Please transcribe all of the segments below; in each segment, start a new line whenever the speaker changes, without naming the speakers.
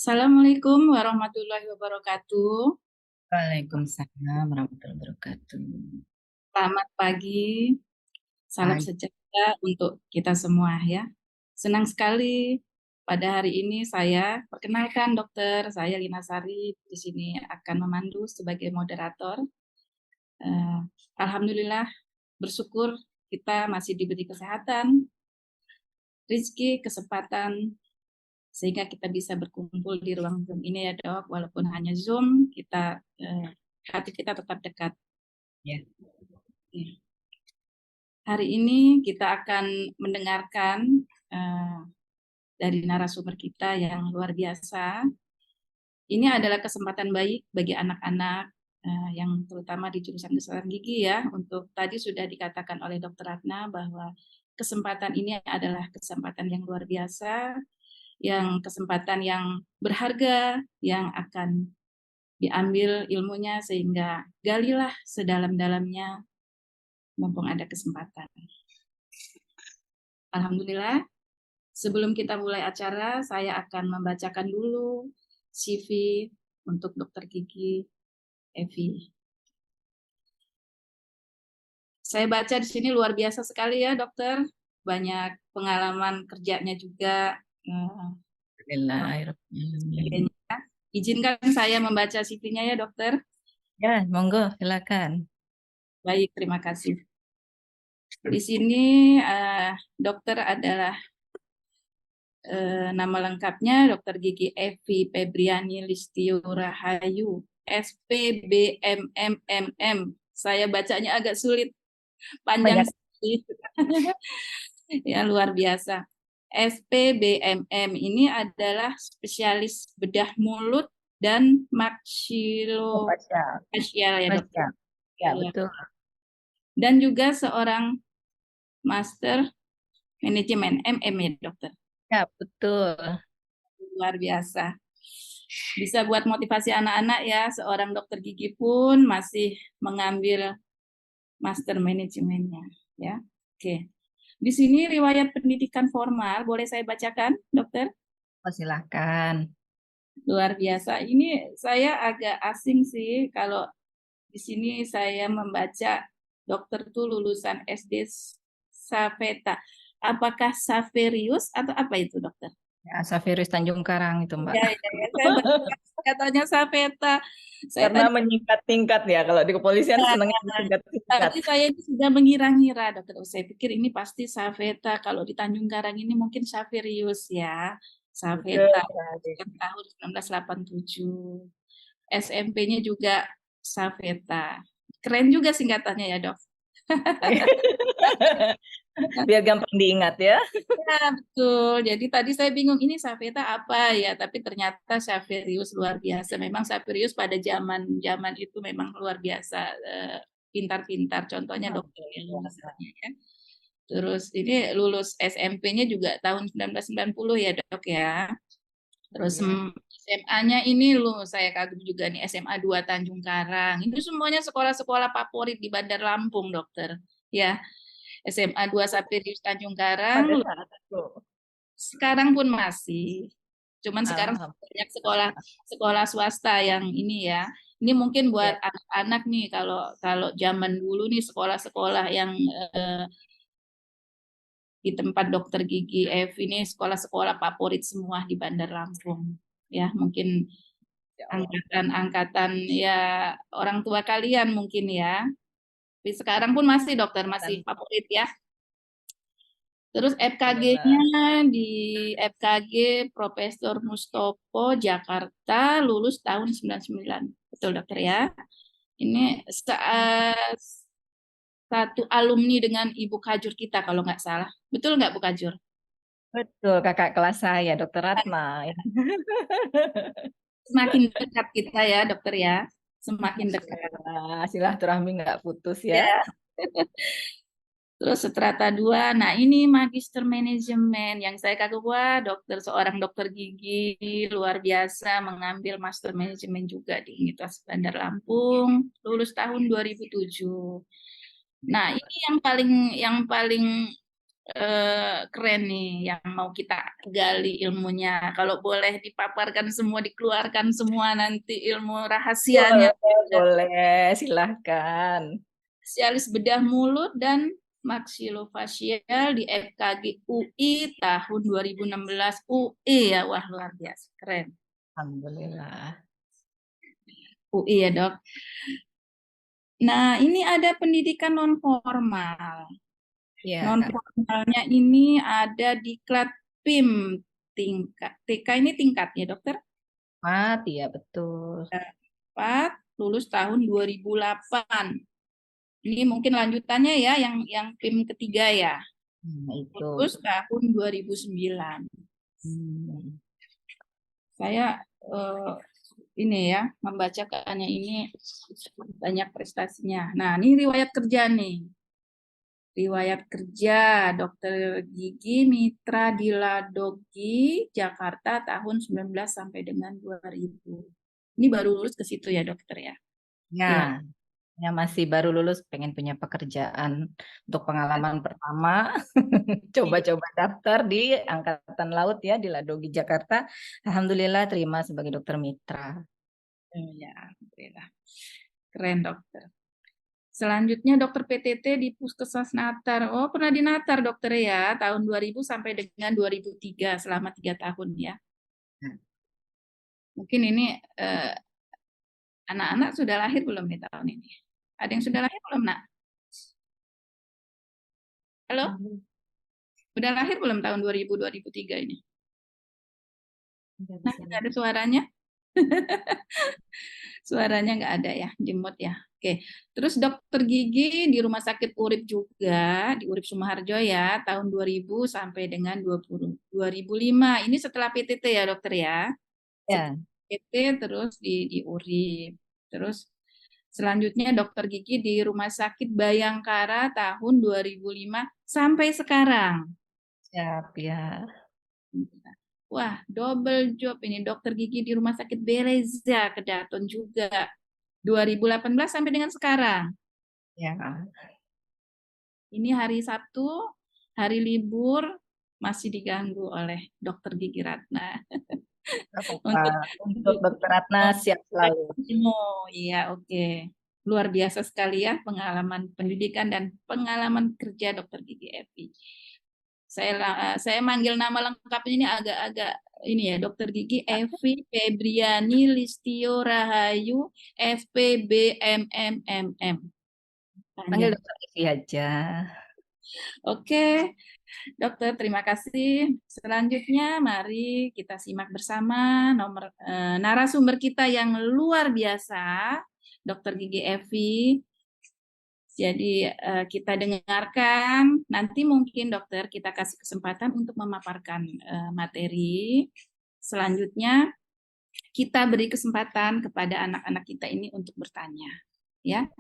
Assalamualaikum warahmatullahi wabarakatuh.
Waalaikumsalam warahmatullahi wabarakatuh.
Selamat pagi, salam
Pagi.
sejahtera untuk kita semua ya. Senang sekali pada hari ini saya perkenalkan dokter, saya Lina Sari di sini akan memandu sebagai moderator. Eh, Alhamdulillah bersyukur kita masih diberi kesehatan, rezeki, kesempatan sehingga kita bisa berkumpul di ruang Zoom ini ya dok, walaupun hanya Zoom, hati kita tetap dekat.
Ya,
Hari ini kita akan mendengarkan eh, dari narasumber kita yang luar biasa. Ini adalah kesempatan baik bagi anak-anak yang terutama di jurusan kesehatan gigi ya. Untuk tadi sudah dikatakan oleh Dr. Ratna bahwa kesempatan ini adalah kesempatan yang luar biasa, yang kesempatan yang berharga, yang akan diambil ilmunya sehingga galilah sedalam-dalamnya mumpung ada kesempatan. Alhamdulillah. Sebelum kita mulai acara, saya akan membacakan dulu CV untuk Dokter Gigi Evi. Saya baca di sini luar biasa sekali ya, dokter. Banyak pengalaman kerjanya juga.
Alhamdulillah.
Izinkan saya membaca CV-nya ya, dokter.
Ya, monggo silakan.
Baik, terima kasih. Di sini dokter adalah nama lengkapnya Dokter Gigi Evi Febriani Listio Rahayu, SPBMMMM. Saya bacanya agak sulit, panjang
Banyak.
sekali. Ya, luar biasa. SPBMM ini adalah spesialis bedah mulut dan
Oh, baca.
maksilofasial ya, dokter.
Baca. Ya,
Iya.
betul.
Dan juga seorang master manajemen MM ya, dokter.
Ya, betul.
Luar biasa. Bisa buat motivasi anak-anak ya, seorang dokter gigi pun masih mengambil master manajemennya ya. Oke. Di sini riwayat pendidikan formal boleh saya bacakan, dokter?
Oh, silakan.
Luar biasa. Ini saya agak asing sih kalau di sini saya membaca dokter tuh lulusan SD Saveta. Apakah Saverius atau apa itu, dokter?
Ya, Safiris Tanjung Karang itu, Mbak.
Ya, ya, ya. Saya baca katanya Saveta. Saya
Karena
tadi
menyingkat tingkat ya. Kalau di kepolisian senangnya disingkat-singkat.
Tadi saya ini sudah mengira-ngira, dokter. Saya pikir ini pasti Saveta. Kalau di Tanjung Karang ini mungkin Saverius ya.
Betul
Saveta
sekali.
tahun 1987. SMP-nya juga Saveta. Keren juga singkatannya ya, dok.
Biar gampang diingat ya.
Ya, betul. Jadi tadi saya bingung ini Saveta apa ya, tapi ternyata Saverius luar biasa. Memang Saverius pada zaman itu memang luar biasa pintar-pintar. Contohnya dokter yang misalnya ya. Terus ini lulus SMP-nya juga tahun 1990 ya, dok ya. Terus
Iya.
SMA-nya ini loh saya kagum juga nih SMA 2 Tanjung Karang. Ini semuanya sekolah-sekolah favorit di Bandar Lampung, dokter. Ya, SMA 2 Sapirius Tanjung
Pada
Karang
saat itu.
sekarang pun masih. Cuman sekarang banyak sekolah
Alhamdulillah.
sekolah swasta yang ini ya. Ini mungkin buat
Ya.
anak-anak nih kalau kalau zaman dulu nih sekolah-sekolah yang eh, di tempat dokter gigi F ini sekolah-sekolah favorit semua di Bandar Lampung. Ya, mungkin
Ya Allah.
angkatan-angkatan ya orang tua kalian mungkin ya. Tapi sekarang pun masih dokter masih
Dan
favorit ya. Terus FKG-nya
alhamdulillah.
di FKG Profesor Mustopo Jakarta lulus tahun 99. Betul dokter ya. Ini satu alumni dengan Ibu Kajur kita kalau nggak salah. Betul nggak Bu Kajur?
Betul, kakak kelas saya, Dokter Ratna. Ya.
Semakin dekat kita ya dokter ya. Semakin dekat.
Alhamdulillah, silaturahmi nggak putus ya.
Ya. Terus strata 2, nah ini magister manajemen yang saya kagum, wah dokter seorang dokter gigi luar biasa mengambil master manajemen juga di Universitas Bandar Lampung, lulus tahun 2007. Nah ini yang paling keren nih yang mau kita gali ilmunya. Kalau boleh dipaparkan semua, dikeluarkan semua nanti ilmu rahasianya.
Boleh, boleh, silahkan.
Spesialis bedah mulut dan maksilofacial di FKG UI tahun 2016 UI ya. Wah, luar biasa. Keren.
Alhamdulillah.
UI ya, Dok. Nah, ini ada pendidikan non formal.
Ya,
Non
Kak.
formalnya ini ada di PIM tingkat TK, ini tingkatnya, Dokter.
Mati ya, betul.
4, lulus tahun 2008. Ini mungkin lanjutannya ya, yang PIM ketiga ya.
Itu.
Lulus tahun 2009.
Hmm.
Saya ini ya, membacakannya ini banyak prestasinya. Nah, ini riwayat kerja nih. Riwayat kerja Dokter Gigi Mitra Diladogi, Jakarta tahun 19 sampai dengan 2000. Ini baru lulus ke situ ya, Dokter ya.
Ya,
Iya.
ya masih baru lulus, pengen punya pekerjaan untuk pengalaman pertama. Coba-coba daftar di Angkatan Laut ya di Ladogi Jakarta. Alhamdulillah terima sebagai dokter mitra.
Ya, alhamdulillah. Keren, Dokter. Selanjutnya dokter PTT di Puskesmas Natar. Oh, pernah di Natar dokter ya, tahun 2000 sampai dengan 2003, selama 3 tahun ya. Mungkin ini anak-anak sudah lahir belum nih tahun ini? Ada yang sudah lahir belum, Nak? Halo? Sudah lahir belum tahun 2000, 2003 ini? Nah, nggak ada suaranya? Suaranya nggak ada ya, jemut ya. Oke, terus dokter gigi di Rumah Sakit Urip juga, di Urip Sumoharjo ya, tahun 2000 sampai dengan 2005. Ini setelah PTT ya dokter ya.
Ya,
Setelah PTT terus di Urip. Terus selanjutnya dokter gigi di Rumah Sakit Bayangkara tahun 2005 sampai sekarang.
siap ya.
Wah, double job ini dokter gigi di Rumah Sakit Beleza Kedaton juga. 2018 sampai dengan sekarang.
Ya,
Ini hari Sabtu, hari libur, masih diganggu oleh dokter gigi Ratna.
nggak apa-apa.
Untuk
Untuk dokter Ratna siap selalu.
oh iya, oke. Luar biasa sekali ya pengalaman pendidikan dan pengalaman kerja dokter gigi Evi. Saya manggil nama lengkapnya ini agak-agak ini ya, dokter gigi Evi Febriani Listio Rahayu FPBMMMM.
Panggil
Panjang.
dokter Isi aja.
Oke, dokter, terima kasih. Selanjutnya, mari kita simak bersama narasumber kita yang luar biasa, Dokter Gigi Evi. Jadi kita dengarkan. Nanti mungkin dokter kita kasih kesempatan untuk memaparkan materi. Selanjutnya kita beri kesempatan kepada anak-anak kita ini untuk bertanya. Ya,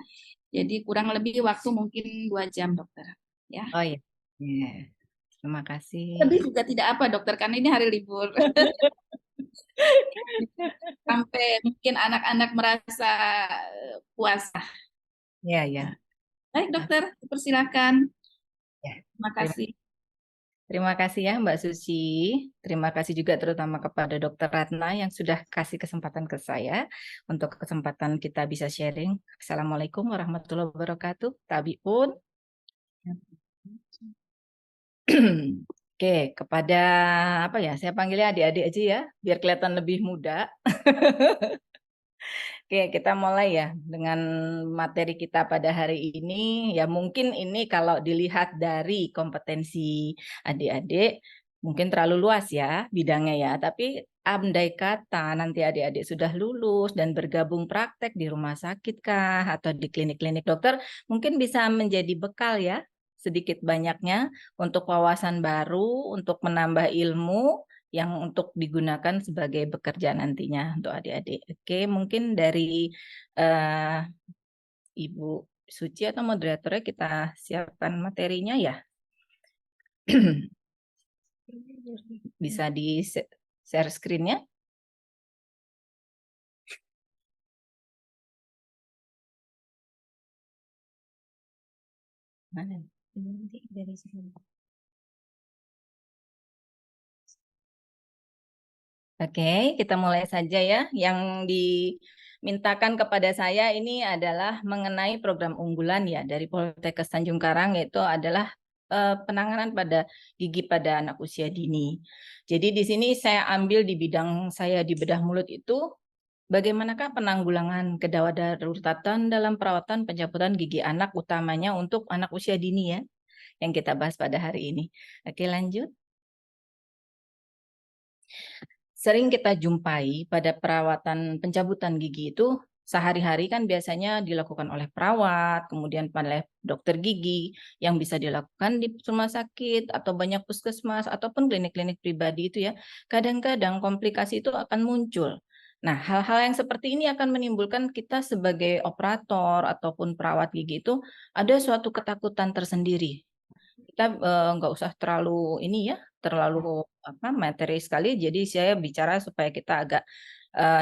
jadi kurang lebih waktu mungkin 2 jam, dokter. Ya.
Oh iya. Ya. Terima kasih.
Lebih juga tidak apa dokter, karena ini hari libur. Sampai mungkin anak-anak merasa puasa.
Ya, ya.
Baik dokter, persilakan.
Ya.
Terima
Terima,
kasih.
terima kasih ya Mbak Susi. Terima kasih juga terutama kepada Dokter Ratna yang sudah kasih kesempatan ke saya untuk kesempatan kita bisa sharing. Assalamualaikum warahmatullahi wabarakatuh. Tabiun. Oke, kepada apa ya? Saya panggilnya adik-adik aja ya, biar kelihatan lebih muda. Oke, kita mulai ya dengan materi kita pada hari ini. Ya mungkin ini kalau dilihat dari kompetensi adik-adik, mungkin terlalu luas ya bidangnya ya. Tapi andai kata nanti adik-adik sudah lulus dan bergabung praktek di rumah sakit kah atau di klinik-klinik dokter, mungkin bisa menjadi bekal ya sedikit banyaknya untuk wawasan baru, untuk menambah ilmu yang untuk digunakan sebagai bekerja nantinya untuk adik-adik. Oke, mungkin dari eh, Ibu Suci atau moderatornya kita siapkan materinya ya. Bisa di share screen-nya. Mana? Dari sini. Oke, kita mulai saja ya. Yang dimintakan kepada saya ini adalah mengenai program unggulan ya dari Poltekkes Tanjung Karang, yaitu adalah penanganan pada gigi pada anak usia dini. Jadi di sini saya ambil di bidang saya di bedah mulut itu bagaimanakah penanggulangan kedaruratan dalam perawatan pencabutan gigi anak utamanya untuk anak usia dini ya yang kita bahas pada hari ini. Oke, lanjut. Sering kita jumpai pada perawatan pencabutan gigi itu sehari-hari kan biasanya dilakukan oleh perawat, kemudian oleh dokter gigi yang bisa dilakukan di rumah sakit atau banyak puskesmas ataupun klinik-klinik pribadi itu ya. Kadang-kadang komplikasi itu akan muncul. Nah, hal-hal yang seperti ini akan menimbulkan kita sebagai operator ataupun perawat gigi itu ada suatu ketakutan tersendiri. Kita nggak usah terlalu ini ya, terlalu materi sekali. Jadi saya bicara supaya kita agak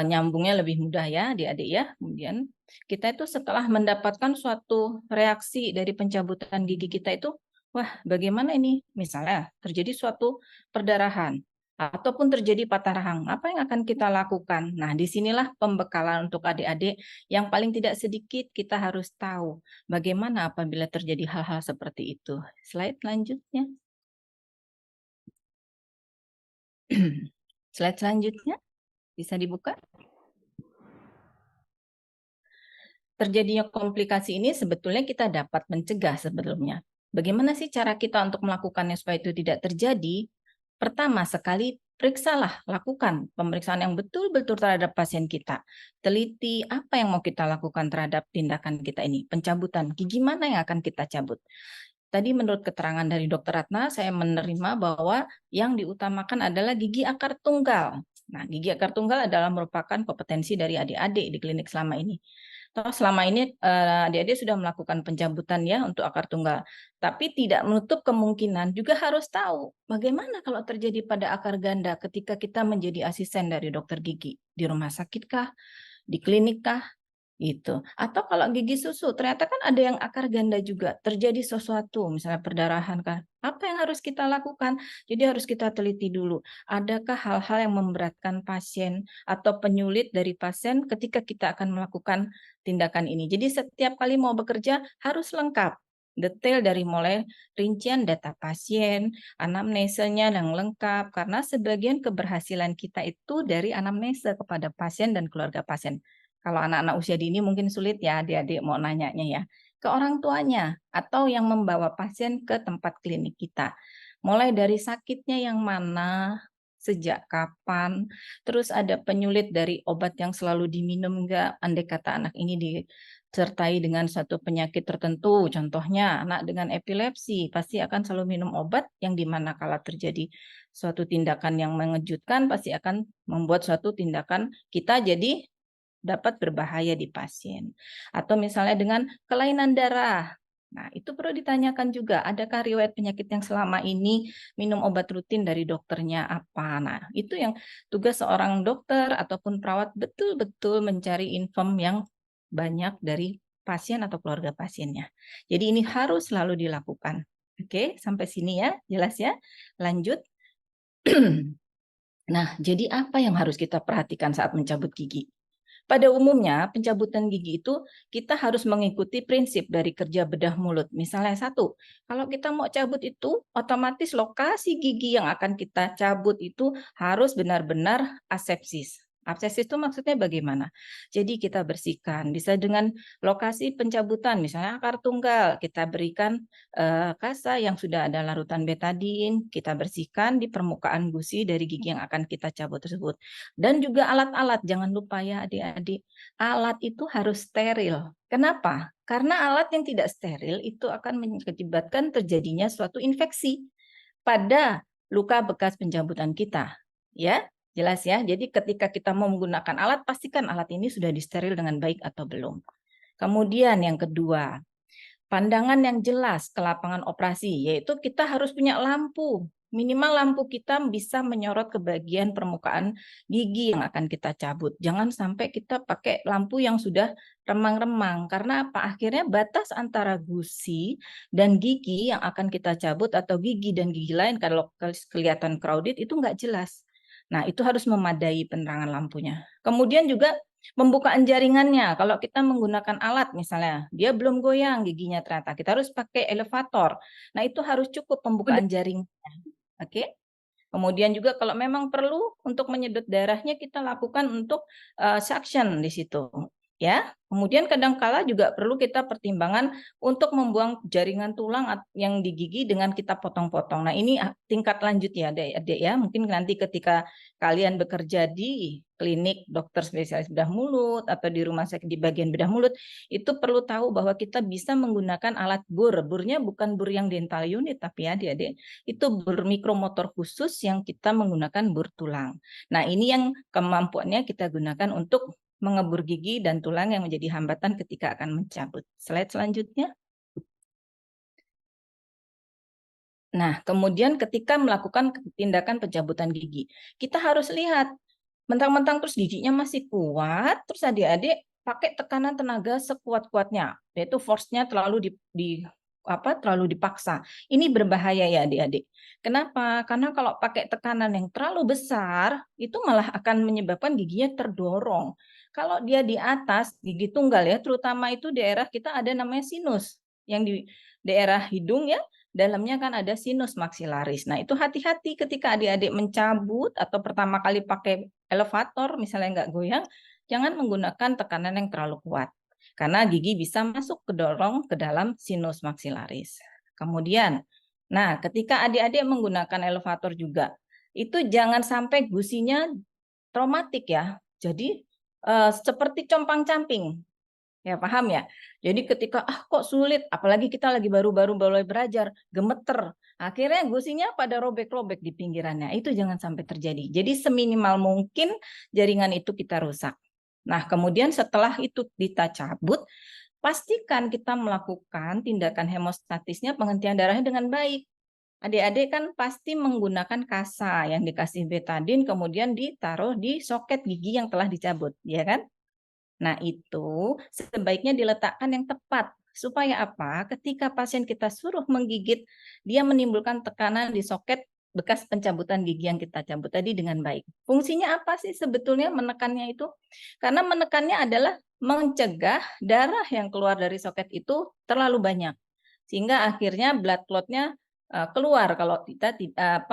nyambungnya lebih mudah ya, adik-adik ya. Kemudian kita itu setelah mendapatkan suatu reaksi dari pencabutan gigi kita itu, wah bagaimana ini? Misalnya terjadi suatu perdarahan ataupun terjadi patah rahang, apa yang akan kita lakukan? Nah, disinilah pembekalan untuk adik-adik yang paling tidak sedikit kita harus tahu bagaimana apabila terjadi hal-hal seperti itu. Slide selanjutnya. Slide selanjutnya bisa dibuka. Terjadinya komplikasi ini sebetulnya kita dapat mencegah sebelumnya. Bagaimana sih cara kita untuk melakukannya supaya itu tidak terjadi? Pertama sekali, periksalah, lakukan pemeriksaan yang betul-betul terhadap pasien kita. Teliti apa yang mau kita lakukan terhadap tindakan kita ini. Pencabutan, gigi mana yang akan kita cabut? Tadi menurut keterangan dari Dr. Ratna, saya menerima bahwa yang diutamakan adalah gigi akar tunggal. Nah, gigi akar tunggal adalah merupakan kompetensi dari adik-adik di klinik selama ini. Toh selama ini adik-adik sudah melakukan pencabutan ya untuk akar tunggal. Tapi tidak menutup kemungkinan juga harus tahu bagaimana kalau terjadi pada akar ganda ketika kita menjadi asisten dari dokter gigi. Di rumah sakit kah? Di klinik kah? Gitu. Atau kalau gigi susu, ternyata kan ada yang akar ganda juga. Terjadi sesuatu, misalnya perdarahan kan. Apa yang harus kita lakukan? Jadi harus kita teliti dulu. Adakah hal-hal yang memberatkan pasien atau penyulit dari pasien ketika kita akan melakukan tindakan ini. Jadi setiap kali mau bekerja harus lengkap. Detail dari mulai rincian data pasien, anamnesenya yang lengkap. Karena sebagian keberhasilan kita itu dari anamnesa kepada pasien dan keluarga pasien. Kalau anak-anak usia dini mungkin sulit ya adik-adik mau nanyanya ya. Ke orang tuanya atau yang membawa pasien ke tempat klinik kita. Mulai dari sakitnya yang mana, sejak kapan, terus ada penyulit dari obat yang selalu diminum enggak, andai kata anak ini disertai dengan satu penyakit tertentu, contohnya anak dengan epilepsi, pasti akan selalu minum obat yang dimana kalau terjadi suatu tindakan yang mengejutkan, pasti akan membuat suatu tindakan kita jadi dapat berbahaya di pasien. Atau misalnya dengan kelainan darah. Nah, itu perlu ditanyakan juga, adakah riwayat penyakit yang selama ini minum obat rutin dari dokternya apa? Nah, itu yang tugas seorang dokter ataupun perawat betul-betul mencari info yang banyak dari pasien atau keluarga pasiennya. Jadi ini harus selalu dilakukan. Oke, sampai sini ya, jelas ya. Lanjut. Nah, jadi apa yang harus kita perhatikan saat mencabut gigi? Pada umumnya, pencabutan gigi itu kita harus mengikuti prinsip dari kerja bedah mulut. Misalnya satu, kalau kita mau cabut itu, otomatis lokasi gigi yang akan kita cabut itu harus benar-benar asepsis. Asepsis itu maksudnya bagaimana? Jadi kita bersihkan, bisa dengan lokasi pencabutan, misalnya akar tunggal, kita berikan kasa yang sudah ada larutan betadin, kita bersihkan di permukaan gusi dari gigi yang akan kita cabut tersebut. Dan juga alat-alat, jangan lupa ya adik-adik, alat itu harus steril. Kenapa? Karena alat yang tidak steril itu akan mengakibatkan terjadinya suatu infeksi pada luka bekas pencabutan kita. Ya, jelas ya. Jadi ketika kita mau menggunakan alat, pastikan alat ini sudah disteril dengan baik atau belum. Kemudian yang kedua, pandangan yang jelas ke lapangan operasi, yaitu kita harus punya lampu. Minimal lampu kita bisa menyorot ke bagian permukaan gigi yang akan kita cabut. Jangan sampai kita pakai lampu yang sudah remang-remang. Karena apa? Akhirnya batas antara gusi dan gigi yang akan kita cabut atau gigi dan gigi lain kalau kelihatan crowded itu nggak jelas. Nah, itu harus memadai penerangan lampunya. Kemudian juga pembukaan jaringannya. Kalau kita menggunakan alat misalnya, dia belum goyang giginya ternyata, kita harus pakai elevator. Nah, itu harus cukup pembukaan jaringnya. Oke. Kemudian juga kalau memang perlu untuk menyedot darahnya kita lakukan untuk suction di situ. Ya, kemudian kadangkala juga perlu kita pertimbangan untuk membuang jaringan tulang yang di gigi dengan kita potong-potong. Nah, ini tingkat lanjut ya, adik-adik ya. Mungkin nanti ketika kalian bekerja di klinik dokter spesialis bedah mulut atau di rumah sakit di bagian bedah mulut, itu perlu tahu bahwa kita bisa menggunakan alat bur. Burnya bukan bur yang dental unit, tapi ya adik-adik, itu bur mikromotor khusus yang kita menggunakan bur tulang. Nah, ini yang kemampuannya kita gunakan untuk mengebur gigi dan tulang yang menjadi hambatan ketika akan mencabut. Slide selanjutnya. Nah, kemudian ketika melakukan tindakan pencabutan gigi, kita harus lihat, mentang-mentang terus giginya masih kuat, terus adik-adik pakai tekanan tenaga sekuat-kuatnya, yaitu force-nya terlalu dipaksa. Ini berbahaya ya adik-adik. Kenapa? Karena kalau pakai tekanan yang terlalu besar, itu malah akan menyebabkan giginya terdorong. Kalau dia di atas, gigi tunggal ya, terutama itu daerah kita ada namanya sinus, yang di daerah hidung ya, dalamnya kan ada sinus maksilaris. Nah, itu hati-hati ketika adik-adik mencabut atau pertama kali pakai elevator, misalnya nggak goyang, jangan menggunakan tekanan yang terlalu kuat. Karena gigi bisa masuk ke dalam sinus maksilaris. Kemudian, nah ketika adik-adik menggunakan elevator juga, itu jangan sampai gusinya traumatik ya. Jadi seperti compang-camping. Ya paham ya. Jadi ketika kok sulit, apalagi kita lagi baru-baru mulai belajar, gemeter, akhirnya gusinya pada robek-robek di pinggirannya. Itu jangan sampai terjadi. Jadi seminimal mungkin jaringan itu kita rusak. Nah, kemudian setelah itu kita cabut, pastikan kita melakukan tindakan hemostatisnya, penghentian darahnya dengan baik. Adik-adik kan pasti menggunakan kasa yang dikasih betadin, kemudian ditaruh di soket gigi yang telah dicabut, ya kan? Nah, itu sebaiknya diletakkan yang tepat. Supaya apa? Ketika pasien kita suruh menggigit, dia menimbulkan tekanan di soket bekas pencabutan gigi yang kita cabut tadi dengan baik. Fungsinya apa sih sebetulnya menekannya itu? Karena menekannya adalah mencegah darah yang keluar dari soket itu terlalu banyak. Sehingga akhirnya blood clot-nya keluar kalau kita tidak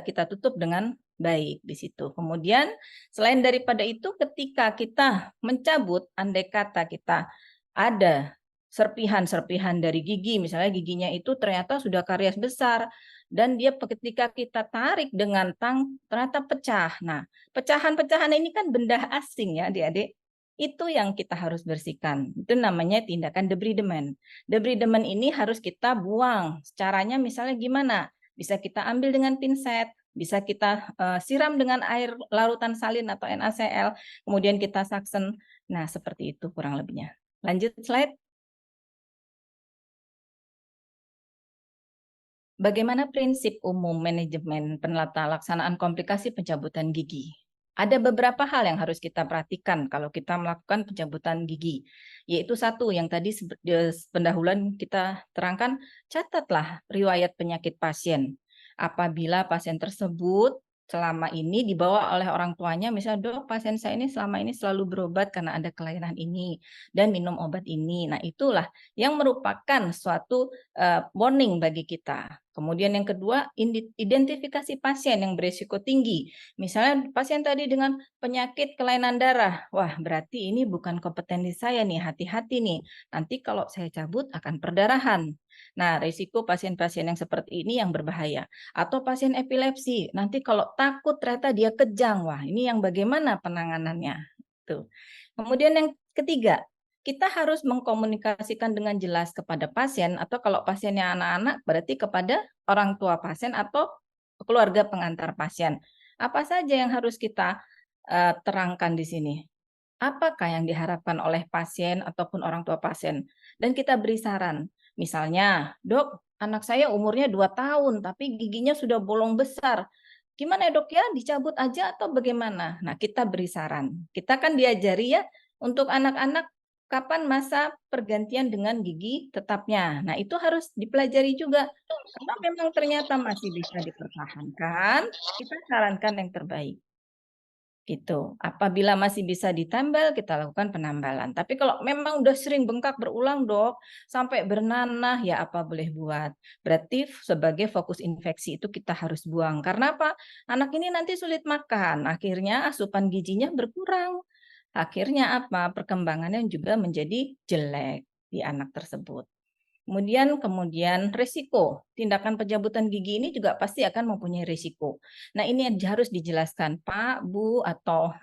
kita tutup dengan baik di situ. Kemudian selain daripada itu ketika kita mencabut, andai kata kita ada serpihan-serpihan dari gigi, misalnya giginya itu ternyata sudah karies besar dan dia ketika kita tarik dengan tang ternyata pecah. Nah, pecahan-pecahan ini kan benda asing ya, Adik-adik. Itu yang kita harus bersihkan. Itu namanya tindakan debridement. Debridement ini harus kita buang. Caranya misalnya gimana? Bisa kita ambil dengan pinset, bisa kita siram dengan air larutan salin atau NaCl, kemudian kita suction. Nah, seperti itu kurang lebihnya. Lanjut slide. Bagaimana prinsip umum manajemen penata laksanaan komplikasi pencabutan gigi? Ada beberapa hal yang harus kita perhatikan kalau kita melakukan pencabutan gigi. Yaitu satu, yang tadi pendahuluan kita terangkan, catatlah riwayat penyakit pasien. Apabila pasien tersebut selama ini dibawa oleh orang tuanya, misalnya dok pasien saya ini selama ini selalu berobat karena ada kelainan ini dan minum obat ini. Nah itulah yang merupakan suatu warning bagi kita. Kemudian yang kedua, identifikasi pasien yang berisiko tinggi. Misalnya pasien tadi dengan penyakit kelainan darah. Wah, berarti ini bukan kompetensi saya nih, hati-hati nih. Nanti kalau saya cabut akan perdarahan. Nah, risiko pasien-pasien yang seperti ini yang berbahaya. Atau pasien epilepsi, nanti kalau takut ternyata dia kejang. Wah, ini yang bagaimana penanganannya? Tuh. Kemudian yang ketiga, kita harus mengkomunikasikan dengan jelas kepada pasien, atau kalau pasiennya anak-anak berarti kepada orang tua pasien atau keluarga pengantar pasien. Apa saja yang harus kita terangkan di sini? Apakah yang diharapkan oleh pasien ataupun orang tua pasien? Dan kita beri saran. Misalnya, dok, anak saya umurnya 2 tahun, tapi giginya sudah bolong besar. Gimana ya dok ya, dicabut aja atau bagaimana? Nah, kita beri saran. Kita kan diajari ya, untuk anak-anak kapan masa pergantian dengan gigi tetapnya. Nah, itu harus dipelajari juga. Kalau memang ternyata masih bisa dipertahankan, kita sarankan yang terbaik. Gitu. Apabila masih bisa ditambal, kita lakukan penambalan. Tapi kalau memang udah sering bengkak berulang, Dok, sampai bernanah, ya apa boleh buat. Berarti sebagai fokus infeksi itu kita harus buang. Karena apa? Anak ini nanti sulit makan, akhirnya asupan gizinya berkurang. Akhirnya apa? Perkembangannya juga menjadi jelek di anak tersebut. Kemudian risiko tindakan pencabutan gigi ini juga pasti akan mempunyai risiko. Nah, ini harus dijelaskan Pak, Bu, atau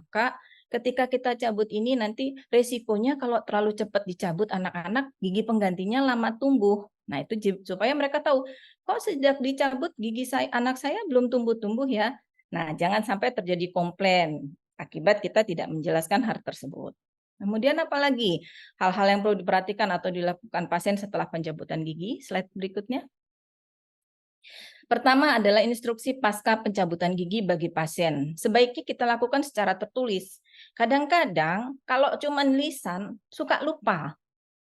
Kak, ketika kita cabut ini nanti risikonya kalau terlalu cepat dicabut anak-anak, gigi penggantinya lama tumbuh. Nah, itu supaya mereka tahu, kok sejak dicabut gigi anak saya belum tumbuh-tumbuh ya. Nah, jangan sampai terjadi komplain akibat kita tidak menjelaskan hal tersebut. Kemudian apalagi hal-hal yang perlu diperhatikan atau dilakukan pasien setelah pencabutan gigi? Slide berikutnya. Pertama adalah instruksi pasca pencabutan gigi bagi pasien. Sebaiknya kita lakukan secara tertulis. Kadang-kadang kalau cuma lisan suka lupa.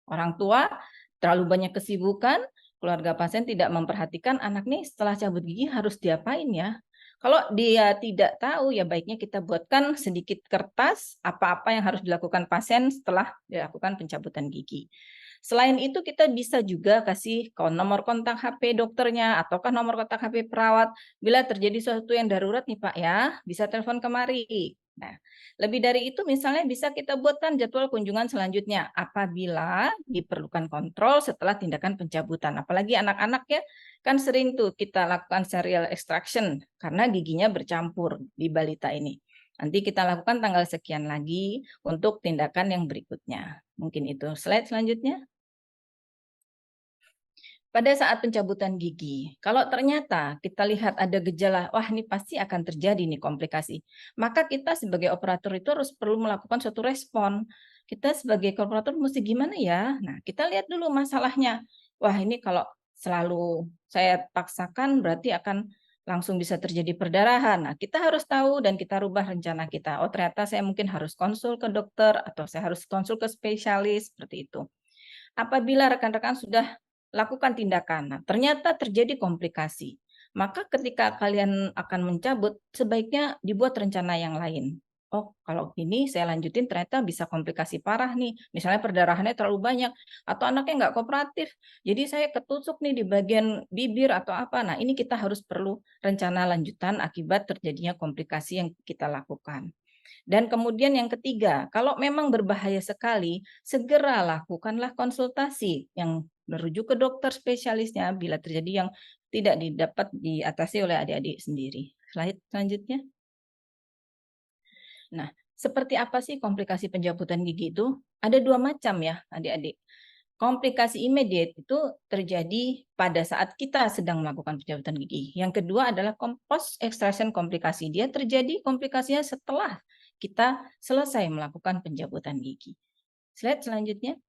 Orang tua terlalu banyak kesibukan, keluarga pasien tidak memperhatikan anak nih setelah cabut gigi harus diapain ya. Kalau dia tidak tahu, ya baiknya kita buatkan sedikit kertas apa-apa yang harus dilakukan pasien setelah dilakukan pencabutan gigi. Selain itu kita bisa juga kasih nomor kontak HP dokternya ataukah nomor kontak HP perawat. Bila terjadi sesuatu yang darurat nih Pak ya, bisa telepon kemari. Nah, lebih dari itu misalnya bisa kita buatkan jadwal kunjungan selanjutnya apabila diperlukan kontrol setelah tindakan pencabutan. Apalagi anak-anak ya, kan sering tuh kita lakukan serial extraction karena giginya bercampur di balita ini. Nanti kita lakukan tanggal sekian lagi untuk tindakan yang berikutnya. Mungkin itu slide selanjutnya. Pada saat pencabutan gigi, kalau ternyata kita lihat ada gejala, wah ini pasti akan terjadi nih komplikasi. Maka kita sebagai operator itu harus perlu melakukan suatu respon. Kita sebagai operator mesti gimana ya? Nah, kita lihat dulu masalahnya. Wah ini kalau selalu saya paksakan berarti akan langsung bisa terjadi perdarahan. Nah, kita harus tahu dan kita rubah rencana kita. Oh ternyata saya mungkin harus konsul ke dokter atau saya harus konsul ke spesialis, seperti itu. Apabila rekan-rekan sudah lakukan tindakan, nah, ternyata terjadi komplikasi, maka ketika kalian akan mencabut, sebaiknya dibuat rencana yang lain. Oh, kalau ini saya lanjutin ternyata bisa komplikasi parah nih. Misalnya perdarahannya terlalu banyak, atau anaknya nggak kooperatif. Jadi saya ketusuk nih di bagian bibir atau apa. Nah, ini kita harus perlu rencana lanjutan akibat terjadinya komplikasi yang kita lakukan. Dan kemudian yang ketiga, kalau memang berbahaya sekali, segera lakukanlah konsultasi yang merujuk ke dokter spesialisnya bila terjadi yang tidak didapat diatasi oleh adik-adik sendiri. Slide selanjutnya. Nah, seperti apa sih komplikasi pencabutan gigi itu? Ada dua macam ya, adik-adik. Komplikasi immediate itu terjadi pada saat kita sedang melakukan pencabutan gigi. Yang kedua adalah post extraction komplikasi. Dia terjadi komplikasinya setelah kita selesai melakukan pencabutan gigi. Slide selanjutnya.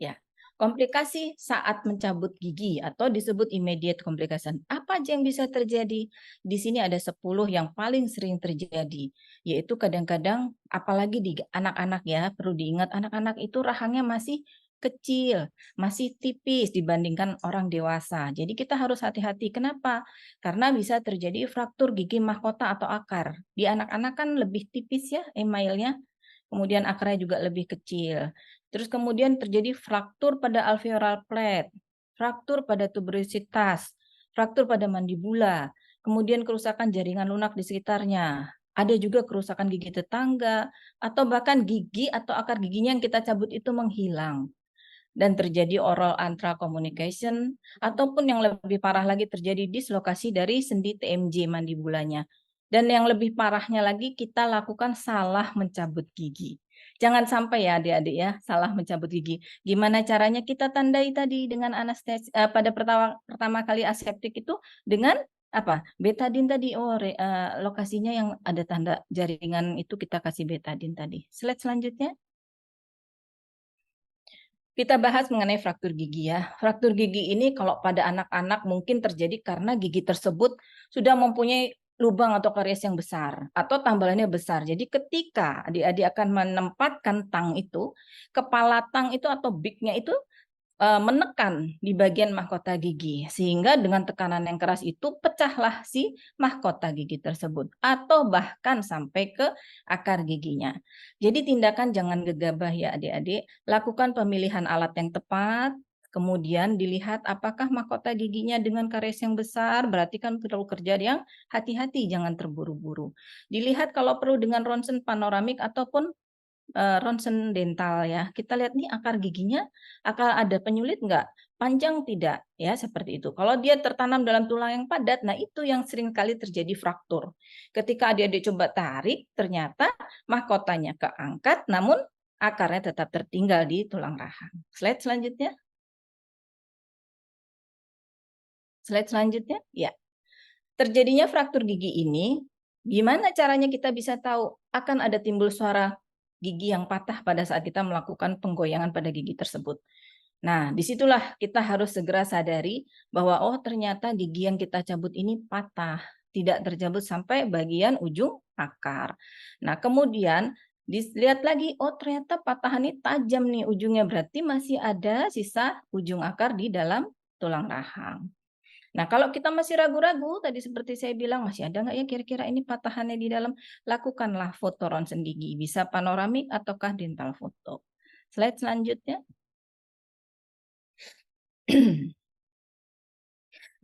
Ya, komplikasi saat mencabut gigi atau disebut immediate complication. Apa aja yang bisa terjadi? Di sini ada 10 yang paling sering terjadi, yaitu kadang-kadang apalagi di anak-anak ya, perlu diingat anak-anak itu rahangnya masih kecil, masih tipis dibandingkan orang dewasa. Jadi kita harus hati-hati. Kenapa? Karena bisa terjadi fraktur gigi mahkota atau akar. Di anak-anak kan lebih tipis ya emailnya, kemudian akarnya juga lebih kecil. Terus kemudian terjadi fraktur pada alveolar plate, fraktur pada tuberositas, fraktur pada mandibula, kemudian kerusakan jaringan lunak di sekitarnya. Ada juga kerusakan gigi tetangga, atau bahkan gigi atau akar giginya yang kita cabut itu menghilang. Dan terjadi oral antral communication, ataupun yang lebih parah lagi terjadi dislokasi dari sendi TMJ mandibulanya. Dan yang lebih parahnya lagi kita lakukan salah mencabut gigi. Jangan sampai ya adik-adik ya salah mencabut gigi. Gimana caranya kita tandai tadi dengan anestesi pada pertama kali aseptik itu dengan apa? Betadin tadi. Oh lokasinya yang ada tanda jaringan itu kita kasih betadin tadi. Slide selanjutnya. Kita bahas mengenai fraktur gigi ya. Fraktur gigi ini kalau pada anak-anak mungkin terjadi karena gigi tersebut sudah mempunyai lubang atau karies yang besar atau tambalannya besar. Jadi ketika adik-adik akan menempatkan tang itu, kepala tang itu atau beak-nya itu menekan di bagian mahkota gigi, sehingga dengan tekanan yang keras itu pecahlah si mahkota gigi tersebut, atau bahkan sampai ke akar giginya. Jadi tindakan jangan gegabah ya adik-adik, lakukan pemilihan alat yang tepat, kemudian dilihat apakah mahkota giginya dengan karies yang besar, berarti kan perlu kerja yang hati-hati, jangan terburu-buru. Dilihat kalau perlu dengan ronsen panoramik ataupun ronsen dental ya. Kita lihat nih akar giginya, akar ada penyulit enggak? Panjang tidak? Ya, seperti itu. Kalau dia tertanam dalam tulang yang padat, nah itu yang sering kali terjadi fraktur. Ketika adik-adik coba tarik, ternyata mahkotanya keangkat, namun akarnya tetap tertinggal di tulang rahang. Slide selanjutnya. Slide selanjutnya. Ya. Terjadinya fraktur gigi ini, gimana caranya kita bisa tahu akan ada timbul suara gigi yang patah pada saat kita melakukan penggoyangan pada gigi tersebut. Nah, disitulah kita harus segera sadari bahwa oh ternyata gigi yang kita cabut ini patah, tidak tercabut sampai bagian ujung akar. Nah, kemudian dilihat lagi, oh ternyata patahan ini tajam nih ujungnya, berarti masih ada sisa ujung akar di dalam tulang rahang. Nah, kalau kita masih ragu-ragu, tadi seperti saya bilang, masih ada nggak ya kira-kira ini patahannya di dalam? Lakukanlah foto ronsen gigi, bisa panoramik ataukah dental foto. Slide selanjutnya.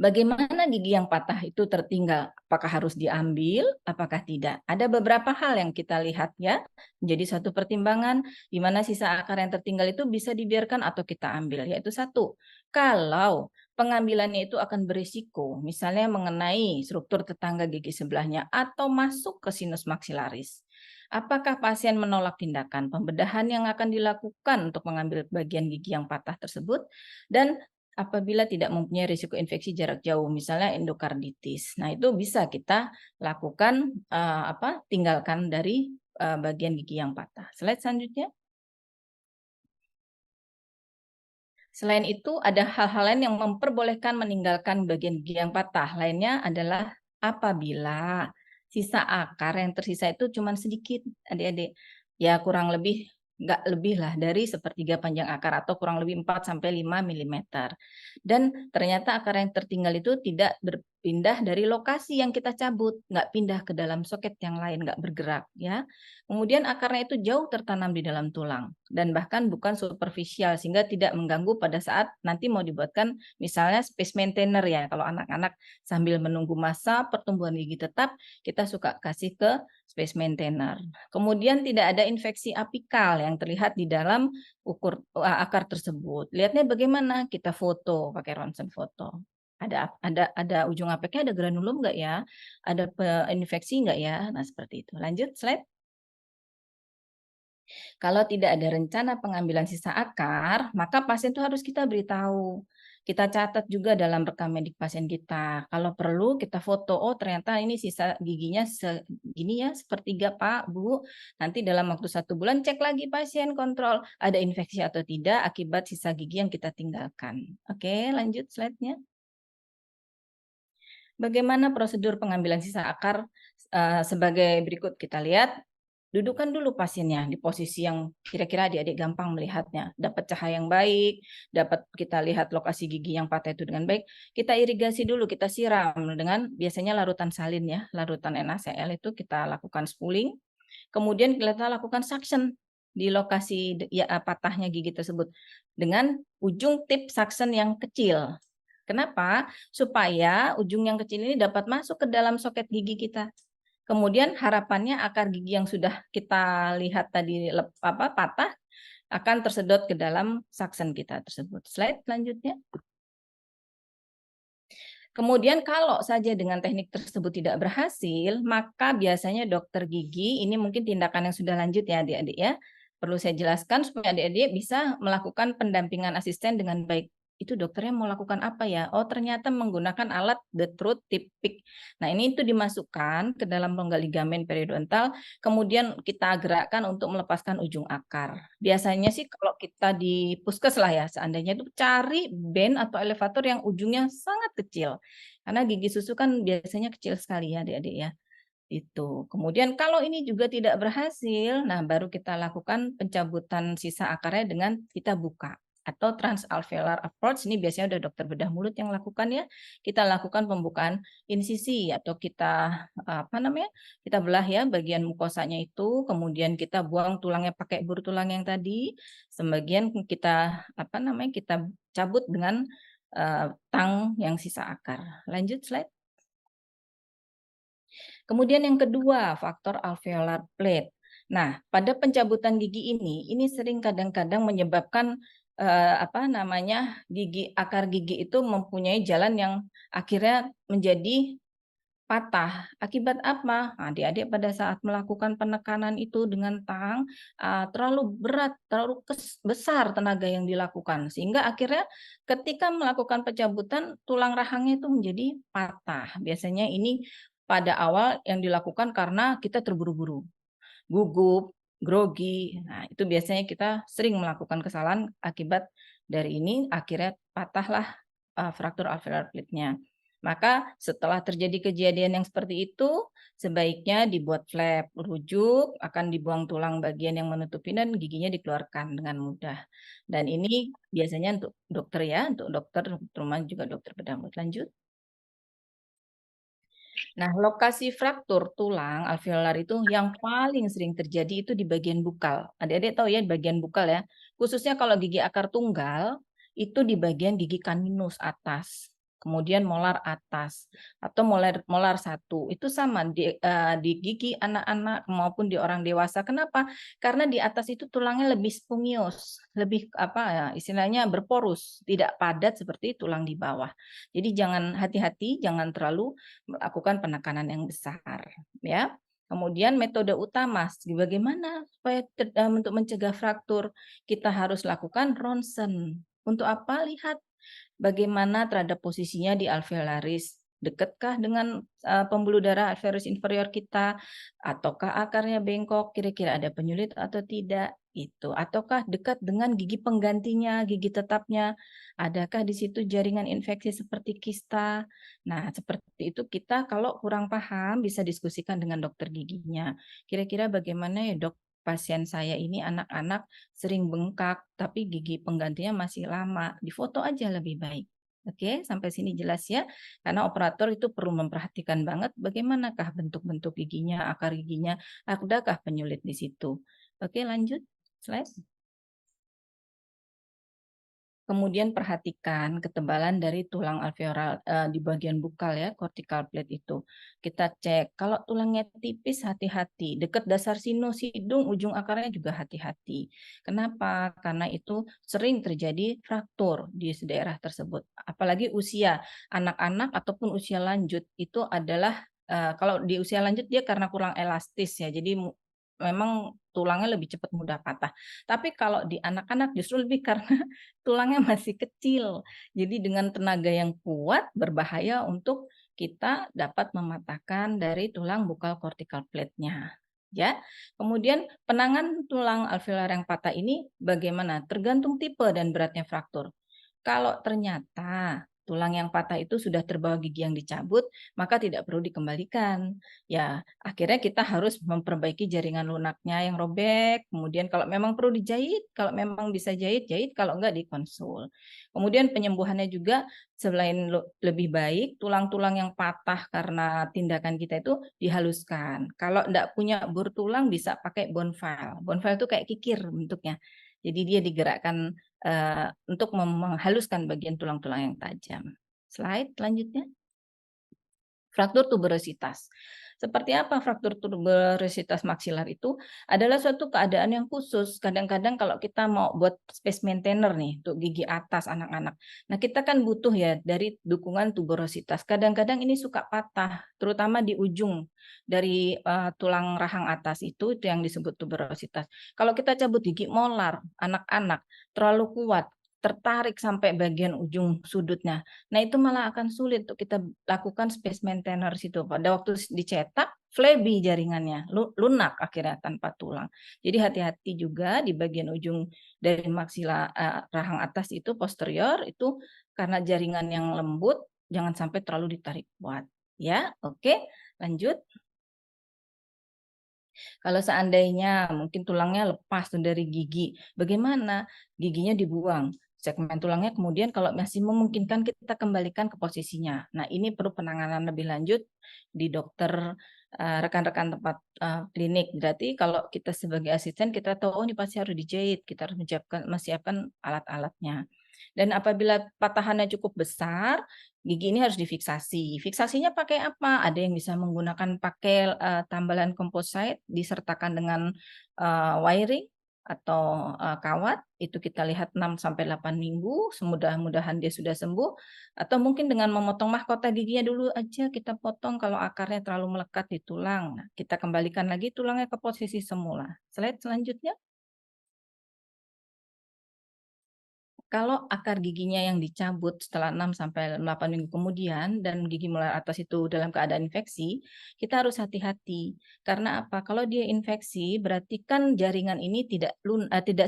Bagaimana gigi yang patah itu tertinggal? Apakah harus diambil? Apakah tidak? Ada beberapa hal yang kita lihat ya. Jadi satu pertimbangan di mana sisa akar yang tertinggal itu bisa dibiarkan atau kita ambil. Yaitu satu, kalau pengambilannya itu akan berisiko, misalnya mengenai struktur tetangga gigi sebelahnya atau masuk ke sinus maksilaris. Apakah pasien menolak tindakan pembedahan yang akan dilakukan untuk mengambil bagian gigi yang patah tersebut? Dan apabila tidak mempunyai risiko infeksi jarak jauh, misalnya endokarditis. Nah, itu bisa kita lakukan tinggalkan dari bagian gigi yang patah. Slide selanjutnya. Selain itu, ada hal-hal lain yang memperbolehkan meninggalkan bagian gigi yang patah. Lainnya adalah apabila sisa akar yang tersisa itu cuma sedikit, adik-adik. Ya, kurang lebih nggak lebih lah dari sepertiga panjang akar atau kurang lebih 4-5 mm. Dan ternyata akar yang tertinggal itu tidak berpindah dari lokasi yang kita cabut, nggak pindah ke dalam soket yang lain, nggak bergerak ya. Kemudian akarnya itu jauh tertanam di dalam tulang dan bahkan bukan superficial sehingga tidak mengganggu pada saat nanti mau dibuatkan misalnya space maintainer ya. Kalau anak-anak sambil menunggu masa pertumbuhan gigi tetap, kita suka kasih ke space maintainer. Kemudian tidak ada infeksi apikal yang terlihat di dalam akar tersebut. Lihatnya bagaimana? Kita foto pakai ronsen foto. Ada ujung apeknya ada granulum nggak ya? Ada infeksi nggak ya? Nah seperti itu. Lanjut slide. Kalau tidak ada rencana pengambilan sisa akar, maka pasien itu harus kita beritahu. Kita catat juga dalam rekam medik pasien kita. Kalau perlu kita foto, oh ternyata ini sisa giginya segini ya, sepertiga Pak, Bu. Nanti dalam waktu 1 bulan cek lagi pasien, kontrol ada infeksi atau tidak akibat sisa gigi yang kita tinggalkan. Oke, lanjut slide-nya. Bagaimana prosedur pengambilan sisa akar sebagai berikut kita lihat. Dudukkan dulu pasiennya di posisi yang kira-kira adik-adik gampang melihatnya. Dapat cahaya yang baik, dapat kita lihat lokasi gigi yang patah itu dengan baik. Kita irigasi dulu, kita siram dengan biasanya larutan salin ya, larutan NaCl itu kita lakukan spooling. Kemudian kita lakukan suction di lokasi ya, patahnya gigi tersebut dengan ujung tip suction yang kecil. Kenapa? Supaya ujung yang kecil ini dapat masuk ke dalam soket gigi kita. Kemudian harapannya akar gigi yang sudah kita lihat tadi patah akan tersedot ke dalam suction kita tersebut. Slide selanjutnya. Kemudian kalau saja dengan teknik tersebut tidak berhasil, maka biasanya dokter gigi, ini mungkin tindakan yang sudah lanjut ya adik-adik ya. Perlu saya jelaskan supaya adik-adik bisa melakukan pendampingan asisten dengan baik. Itu dokternya mau lakukan apa ya? Oh ternyata menggunakan alat the truth tip pick. Nah ini itu dimasukkan ke dalam rongga ligamen periodontal, kemudian kita gerakkan untuk melepaskan ujung akar. Biasanya sih kalau kita di puskes lah ya, seandainya itu cari band atau elevator yang ujungnya sangat kecil. Karena gigi susu kan biasanya kecil sekali ya adik-adik ya. Itu. Kemudian kalau ini juga tidak berhasil, nah baru kita lakukan pencabutan sisa akarnya dengan kita buka. atau transalveolar approach. Ini biasanya udah dokter bedah mulut yang lakukan ya. Kita lakukan pembukaan insisi atau kita kita belah ya bagian mukosanya itu, kemudian kita buang tulangnya pakai bur tulang yang tadi, sebagian kita kita cabut dengan tang yang sisa akar. Lanjut slide. Kemudian yang kedua, faktor alveolar plate. Nah, pada pencabutan gigi ini sering kadang-kadang menyebabkan akar gigi itu mempunyai jalan yang akhirnya menjadi patah. Akibat apa? Adik-adik pada saat melakukan penekanan itu dengan tang terlalu berat, terlalu besar tenaga yang dilakukan sehingga akhirnya ketika melakukan pencabutan tulang rahangnya itu menjadi patah. Biasanya ini pada awal yang dilakukan karena kita terburu-buru, gugup, grogi. Nah, itu biasanya kita sering melakukan kesalahan, akibat dari ini akhirnya patahlah fraktur alveolar plate-nya. Maka setelah terjadi kejadian yang seperti itu, sebaiknya dibuat flap, rujuk, akan dibuang tulang bagian yang menutupi dan giginya dikeluarkan dengan mudah. Dan ini biasanya untuk dokter ya, untuk dokter rumah juga dokter bedah mulut. Lanjut. Nah, lokasi fraktur tulang alveolar itu yang paling sering terjadi itu di bagian bukal. Adik-adik tahu ya, di bagian bukal ya. Khususnya kalau gigi akar tunggal, itu di bagian gigi caninus atas. Kemudian molar atas atau molar satu itu sama di gigi anak-anak maupun di orang dewasa. Kenapa? Karena di atas itu tulangnya lebih spongios, lebih istilahnya berporus, tidak padat seperti tulang di bawah. Jadi jangan hati-hati, jangan terlalu melakukan penekanan yang besar, ya. Kemudian metode utama bagaimana supaya untuk mencegah fraktur, kita harus lakukan ronsen. Untuk apa? Lihat bagaimana terhadap posisinya di alveolaris. Dekatkah dengan pembuluh darah alveolus inferior kita, ataukah akarnya bengkok, kira-kira ada penyulit atau tidak, itu. Ataukah dekat dengan gigi penggantinya, gigi tetapnya, adakah di situ jaringan infeksi seperti kista. Nah, seperti itu kita kalau kurang paham bisa diskusikan dengan dokter giginya. Kira-kira bagaimana ya dok, pasien saya ini anak-anak sering bengkak, tapi gigi penggantinya masih lama. Difoto aja lebih baik. Oke, sampai sini jelas ya. Karena operator itu perlu memperhatikan banget bagaimanakah bentuk-bentuk giginya, akar giginya, adakah penyulit di situ. Oke, lanjut. Slide. Kemudian perhatikan ketebalan dari tulang alveolar di bagian bukal ya, cortical plate itu. Kita cek, kalau tulangnya tipis hati-hati, dekat dasar sinus hidung, ujung akarnya juga hati-hati. Kenapa? Karena itu sering terjadi fraktur di daerah tersebut. Apalagi usia anak-anak ataupun usia lanjut itu adalah kalau di usia lanjut dia karena kurang elastis ya, jadi memang tulangnya lebih cepat mudah patah. Tapi kalau di anak-anak justru lebih karena tulangnya masih kecil. Jadi dengan tenaga yang kuat berbahaya untuk kita dapat mematahkan dari tulang bukal cortical plate-nya. Ya. Kemudian penanganan tulang alveolar yang patah ini bagaimana? Tergantung tipe dan beratnya fraktur. Kalau ternyata tulang yang patah itu sudah terbawa gigi yang dicabut, maka tidak perlu dikembalikan. Ya, akhirnya kita harus memperbaiki jaringan lunaknya yang robek. Kemudian kalau memang perlu dijahit, kalau memang bisa jahit, kalau enggak dikonsul. Kemudian penyembuhannya juga selain lebih baik, tulang-tulang yang patah karena tindakan kita itu dihaluskan. Kalau enggak punya bur tulang bisa pakai bone file. Bone file itu kayak kikir bentuknya. Jadi dia digerakkan untuk menghaluskan bagian tulang-tulang yang tajam. Slide selanjutnya. Fraktur tuberositas. Seperti apa fraktur tuberositas maksilar itu? Adalah suatu keadaan yang khusus. Kadang-kadang kalau kita mau buat space maintainer nih untuk gigi atas anak-anak. Nah, kita kan butuh ya dari dukungan tuberositas. Kadang-kadang ini suka patah, terutama di ujung dari tulang rahang atas itu yang disebut tuberositas. Kalau kita cabut gigi molar anak-anak terlalu kuat, tertarik sampai bagian ujung sudutnya. Nah, itu malah akan sulit untuk kita lakukan space maintainer situ. Pada waktu dicetak, flabby jaringannya, lunak akhirnya tanpa tulang. Jadi hati-hati juga di bagian ujung dari maksila rahang atas itu posterior itu karena jaringan yang lembut, jangan sampai terlalu ditarik kuat. Ya, oke, lanjut. Kalau seandainya mungkin tulangnya lepas dari gigi, bagaimana? Giginya dibuang. segmen tulangnya, kemudian kalau masih memungkinkan kita kembalikan ke posisinya. Nah, ini perlu penanganan lebih lanjut di dokter, rekan-rekan tempat klinik. Berarti kalau kita sebagai asisten kita tahu, oh ini pasti harus dijahit, kita harus menyiapkan alat-alatnya. Dan apabila patahannya cukup besar, gigi ini harus difiksasi. Fiksasinya pakai apa? Ada yang bisa menggunakan pakai tambalan komposit disertakan dengan wiring atau kawat. Itu kita lihat 6-8 minggu, mudah-mudahan dia sudah sembuh. Atau mungkin dengan memotong mahkota giginya dulu aja, kita potong kalau akarnya terlalu melekat di tulang. Nah, kita kembalikan lagi tulangnya ke posisi semula. Slide selanjutnya. Kalau akar giginya yang dicabut setelah 6-8 minggu kemudian dan gigi molar atas itu dalam keadaan infeksi, kita harus hati-hati. Karena apa? Kalau dia infeksi, berarti kan jaringan ini tidak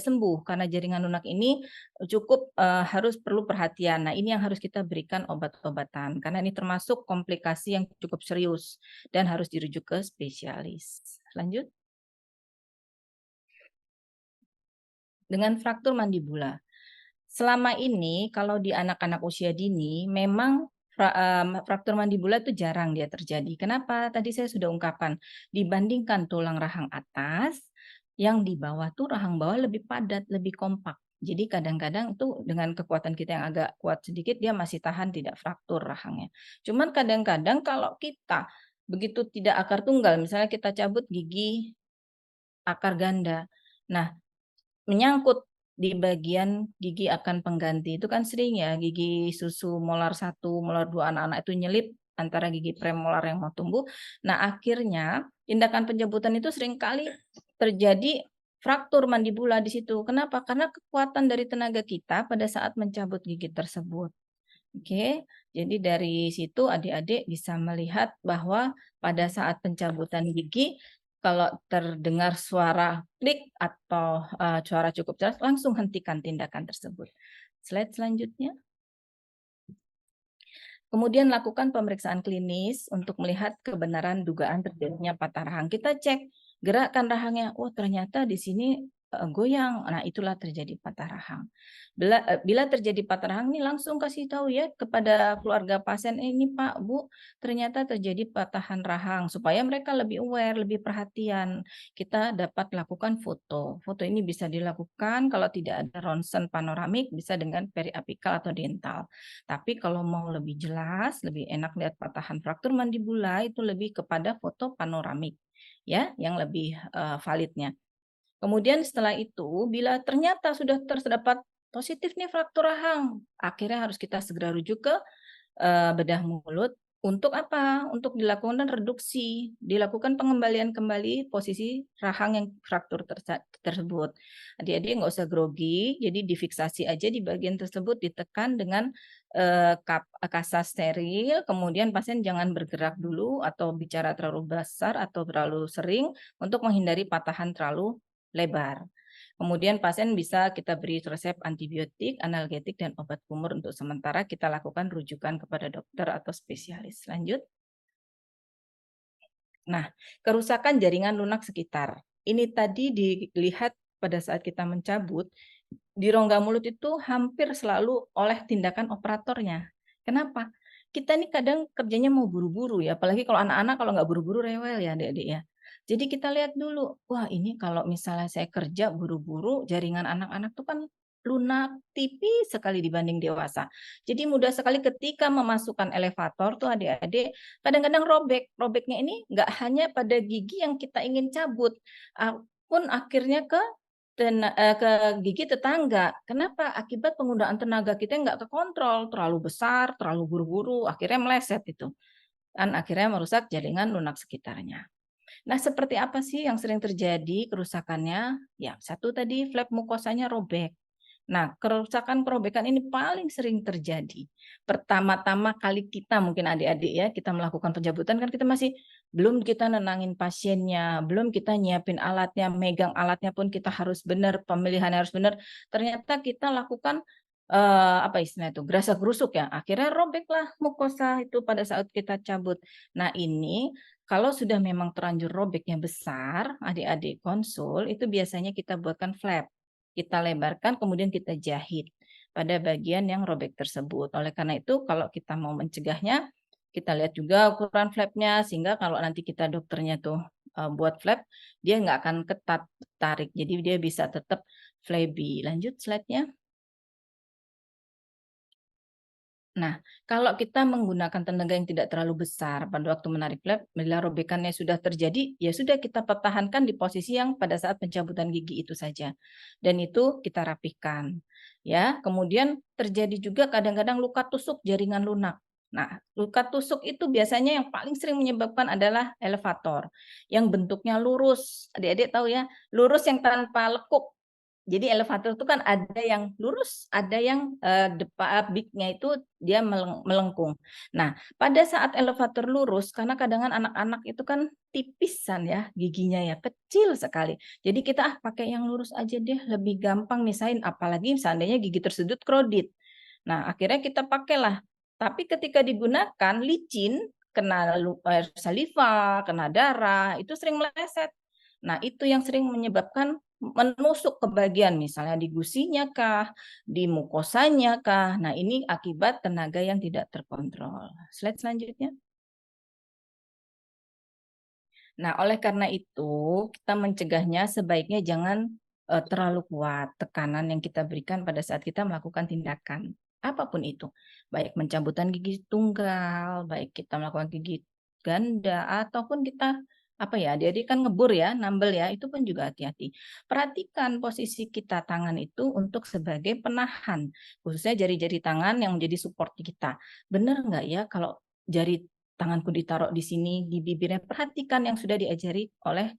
sembuh karena jaringan lunak ini cukup harus perlu perhatian. Nah, ini yang harus kita berikan obat-obatan karena ini termasuk komplikasi yang cukup serius dan harus dirujuk ke spesialis. Lanjut. Dengan fraktur mandibula. Selama ini kalau di anak-anak usia dini memang fraktur mandibula itu jarang dia terjadi. Kenapa? Tadi saya sudah ungkapkan, dibandingkan tulang rahang atas, yang di bawah tuh rahang bawah lebih padat, lebih kompak. Jadi kadang-kadang tuh dengan kekuatan kita yang agak kuat sedikit, dia masih tahan tidak fraktur rahangnya. Cuman kadang-kadang kalau kita begitu tidak akar tunggal, misalnya kita cabut gigi akar ganda, nah menyangkut di bagian gigi akan pengganti. Itu kan sering ya, gigi susu molar 1, molar 2 anak-anak itu nyelip antara gigi premolar yang mau tumbuh. Nah, akhirnya tindakan pencabutan itu seringkali terjadi fraktur mandibula di situ. Kenapa? Karena kekuatan dari tenaga kita pada saat mencabut gigi tersebut. Oke, jadi dari situ adik-adik bisa melihat bahwa pada saat pencabutan gigi, kalau terdengar suara klik atau suara cukup jelas, langsung hentikan tindakan tersebut. Slide selanjutnya. Kemudian lakukan pemeriksaan klinis untuk melihat kebenaran dugaan terjadinya patah rahang. Kita cek gerakan rahangnya, oh ternyata di sini goyang. Nah, itulah terjadi patah rahang. Bila terjadi patah rahang ini langsung kasih tahu ya kepada keluarga pasien, ini Pak, Bu, ternyata terjadi patahan rahang supaya mereka lebih aware, lebih perhatian. Kita dapat lakukan foto. Foto ini bisa dilakukan kalau tidak ada ronsen panoramik, bisa dengan periapikal atau dental. Tapi kalau mau lebih jelas, lebih enak lihat patahan fraktur mandibula itu lebih kepada foto panoramik ya, yang lebih validnya. Kemudian setelah itu, bila ternyata sudah terdapat positif nih fraktur rahang, akhirnya harus kita segera rujuk ke bedah mulut. Untuk apa? Untuk dilakukan reduksi, dilakukan pengembalian kembali posisi rahang yang fraktur tersebut. Adik-adik nggak usah grogi, jadi difiksasi aja di bagian tersebut, ditekan dengan kasa steril, kemudian pasien jangan bergerak dulu atau bicara terlalu besar atau terlalu sering untuk menghindari patahan terlalu lebar. Kemudian pasien bisa kita beri resep antibiotik, analgetik, dan obat kumur untuk sementara kita lakukan rujukan kepada dokter atau spesialis. Lanjut. Nah, kerusakan jaringan lunak sekitar. Ini tadi dilihat pada saat kita mencabut, di rongga mulut itu hampir selalu oleh tindakan operatornya. Kenapa? Kita ini kadang kerjanya mau buru-buru ya, apalagi kalau anak-anak kalau nggak buru-buru rewel ya adik-adik ya. Jadi kita lihat dulu, wah ini kalau misalnya saya kerja buru-buru, jaringan anak-anak tuh kan lunak tipis sekali dibanding dewasa. Jadi mudah sekali ketika memasukkan elevator tuh adik-adik kadang-kadang robek. Robeknya ini nggak hanya pada gigi yang kita ingin cabut, pun akhirnya ke gigi tetangga. Kenapa? Akibat penggunaan tenaga kita yang nggak kekontrol, terlalu besar, terlalu buru-buru, akhirnya meleset itu. Dan akhirnya merusak jaringan lunak sekitarnya. Nah, seperti apa sih yang sering terjadi kerusakannya? Ya, satu tadi flap mukosanya robek. Nah, kerusakan-kerobekan ini paling sering terjadi. Pertama-tama kali kita mungkin adik-adik ya, kita melakukan pencabutan kan kita masih belum kita nenangin pasiennya, belum kita nyiapin alatnya, megang alatnya pun kita harus benar, pemilihannya harus benar. Ternyata kita lakukan apa istilahnya itu, gerasa gerusuk ya. Akhirnya robeklah mukosa itu pada saat kita cabut. Nah, ini kalau sudah memang terlanjur robeknya besar, adik-adik konsul itu biasanya kita buatkan flap. Kita lebarkan, kemudian kita jahit. pada bagian yang robek tersebut. Oleh karena itu, kalau kita mau mencegahnya, kita lihat juga ukuran flapnya, sehingga kalau nanti kita dokternya tuh buat flap, dia nggak akan ketat tarik, jadi dia bisa tetap flabby. Lanjut slide-nya. Nah, kalau kita menggunakan tenaga yang tidak terlalu besar pada waktu menarik flap, bila robekannya sudah terjadi, ya sudah kita pertahankan di posisi yang pada saat pencabutan gigi itu saja. Dan itu kita rapihkan. Ya, kemudian terjadi juga kadang-kadang luka tusuk jaringan lunak. Nah, luka tusuk itu biasanya yang paling sering menyebabkan adalah elevator yang bentuknya lurus. Adik-adik tahu ya, lurus yang tanpa lekuk. Jadi elevator itu kan ada yang lurus, ada yang depan big-nya itu dia melengkung. Nah, pada saat elevator lurus, karena kadang anak-anak itu kan tipisan ya giginya ya, kecil sekali. Jadi kita pakai yang lurus aja deh, lebih gampang misahin. Apalagi seandainya gigi tersudut krodit. Nah, akhirnya kita pakailah. Tapi ketika digunakan licin, kena saliva, kena darah, itu sering meleset. Nah, itu yang sering menyebabkan menusuk ke bagian, misalnya di gusinya kah, di mukosanya kah. Nah, ini akibat tenaga yang tidak terkontrol. Slide selanjutnya. Nah, oleh karena itu, kita mencegahnya sebaiknya jangan terlalu kuat tekanan yang kita berikan pada saat kita melakukan tindakan. Apapun itu. Baik pencabutan gigi tunggal, baik kita melakukan gigi ganda, ataupun kita apa ya, dia kan ngebur ya, nambel ya, itu pun juga hati-hati. Perhatikan posisi kita tangan itu untuk sebagai penahan, khususnya jari-jari tangan yang menjadi support kita. Benar nggak ya kalau jari tanganku ditaruh di sini, di bibirnya? Perhatikan yang sudah diajari oleh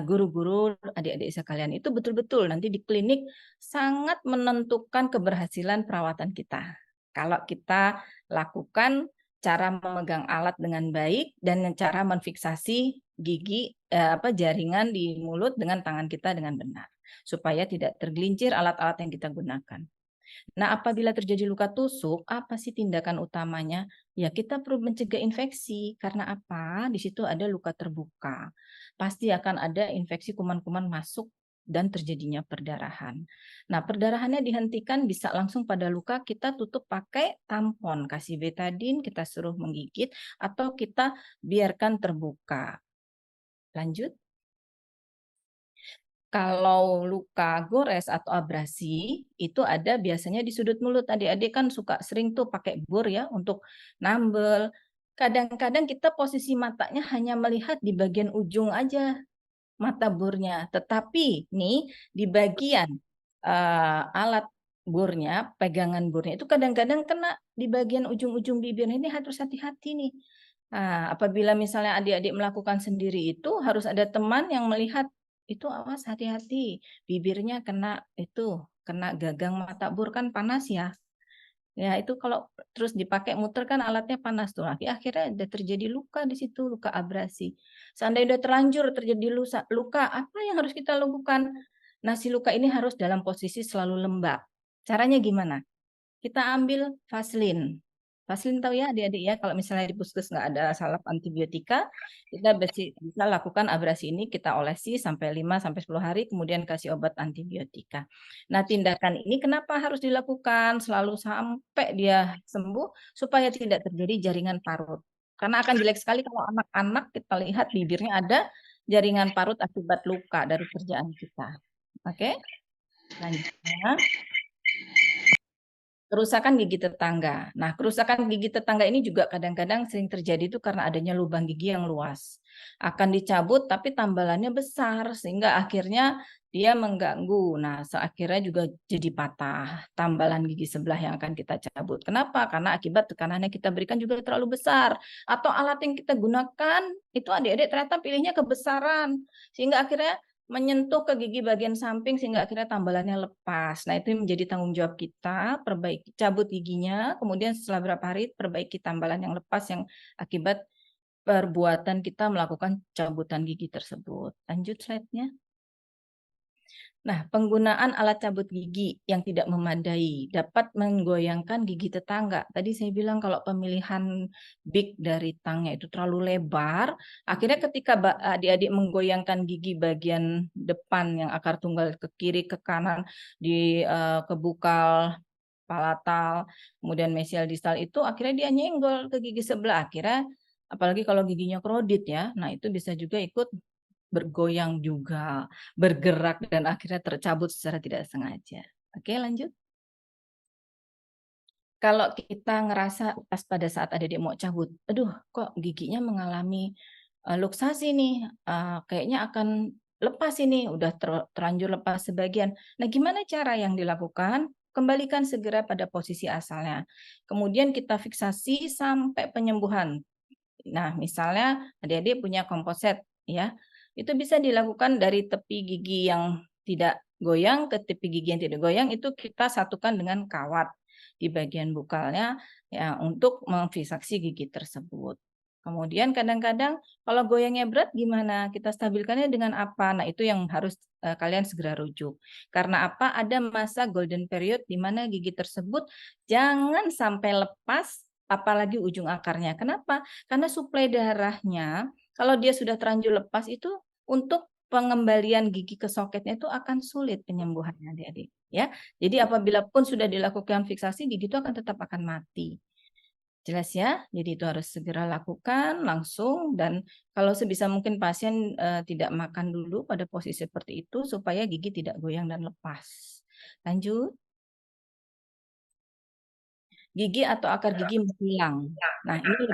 guru-guru adik-adik sekalian. Itu betul-betul nanti di klinik sangat menentukan keberhasilan perawatan kita. Kalau kita lakukan cara memegang alat dengan baik dan cara menfiksasi gigi jaringan di mulut dengan tangan kita dengan benar supaya tidak tergelincir alat-alat yang kita gunakan. Nah, apabila terjadi luka tusuk, apa sih tindakan utamanya? Ya, kita perlu mencegah infeksi. Karena apa? Di situ ada luka terbuka. Pasti akan ada infeksi kuman-kuman masuk dan terjadinya perdarahan. Nah, perdarahannya dihentikan bisa langsung pada luka, kita tutup pakai tampon, kasih betadine, kita suruh menggigit, atau kita biarkan terbuka. Lanjut. Kalau luka gores atau abrasi, itu ada biasanya di sudut mulut. Adik-adik kan suka sering tuh pakai bor ya untuk nambel. Kadang-kadang kita posisi matanya hanya melihat di bagian ujung aja mata bornya. Tetapi nih di bagian alat bornya, pegangan bornya itu kadang-kadang kena di bagian ujung-ujung bibir. Ini harus hati-hati nih. Nah, apabila misalnya adik-adik melakukan sendiri itu harus ada teman yang melihat, itu awas hati-hati bibirnya kena itu, kena gagang mata bor kan panas ya. Ya itu kalau terus dipakai muter kan alatnya panas tuh. Akhirnya ada terjadi luka di situ, luka abrasi. Seandainya udah terlanjur terjadi luka, apa yang harus kita lakukan? Nah, si luka ini harus dalam posisi selalu lembab. Caranya gimana? Kita ambil Vaseline. Vaseline tahu ya adik-adik ya, kalau misalnya di puskes nggak ada salep antibiotika, kita bisa lakukan abrasi ini, kita olesi sampai 5-10 hari, kemudian kasih obat antibiotika. Nah, tindakan ini kenapa harus dilakukan selalu sampai dia sembuh, supaya tidak terjadi jaringan parut. Karena akan jelek sekali kalau anak-anak kita lihat bibirnya ada jaringan parut akibat luka dari kerjaan kita. Oke, lanjutnya. Kerusakan gigi tetangga. Nah, kerusakan gigi tetangga ini juga kadang-kadang sering terjadi itu karena adanya lubang gigi yang luas. Akan dicabut tapi tambalannya besar sehingga akhirnya dia mengganggu. Nah, akhirnya juga jadi patah tambalan gigi sebelah yang akan kita cabut. Kenapa? Karena akibat tekanan yang kita berikan juga terlalu besar. Atau alat yang kita gunakan itu adik-adik ternyata pilihnya kebesaran. Sehingga akhirnya menyentuh ke gigi bagian samping sehingga akhirnya tambalannya lepas. Nah, itu menjadi tanggung jawab kita, perbaiki, cabut giginya, kemudian setelah berapa hari perbaiki tambalan yang lepas yang akibat perbuatan kita melakukan cabutan gigi tersebut. Lanjut slide-nya. Nah, penggunaan alat cabut gigi yang tidak memadai dapat menggoyangkan gigi tetangga. Tadi saya bilang kalau pemilihan big dari tangnya itu terlalu lebar, akhirnya ketika adik-adik menggoyangkan gigi bagian depan yang akar tunggal ke kiri, ke kanan, di kebukal palatal, kemudian mesial distal itu akhirnya dia nyenggol ke gigi sebelah. Akhirnya apalagi kalau giginya krodit ya, nah itu bisa juga ikut bergoyang juga, bergerak dan akhirnya tercabut secara tidak sengaja. Oke, lanjut. Kalau kita ngerasa pas pada saat adik-adik mau cabut, aduh kok giginya mengalami luksasi nih, kayaknya akan lepas ini, udah terlanjur lepas sebagian. Nah, gimana cara yang dilakukan? Kembalikan segera pada posisi asalnya. Kemudian kita fiksasi sampai penyembuhan. Nah, misalnya adik-adik punya komposet, ya, itu bisa dilakukan dari tepi gigi yang tidak goyang ke tepi gigi yang tidak goyang, itu kita satukan dengan kawat di bagian bukalnya ya untuk memfiksasi gigi tersebut. Kemudian kadang-kadang kalau goyangnya berat gimana? Kita stabilkannya dengan apa? Nah, itu yang harus kalian segera rujuk. Karena apa? Ada masa golden period di mana gigi tersebut jangan sampai lepas apalagi ujung akarnya. Kenapa? Karena suplai darahnya kalau dia sudah terlanjur lepas itu untuk pengembalian gigi ke soketnya itu akan sulit penyembuhannya adik-adik ya. Jadi apabila pun sudah dilakukan fiksasi gigi itu akan tetap akan mati. Jelas ya? Jadi itu harus segera lakukan langsung dan kalau sebisa mungkin pasien tidak makan dulu pada posisi seperti itu supaya gigi tidak goyang dan lepas. Lanjut. Gigi atau akar gigi menghilang. Nah, ini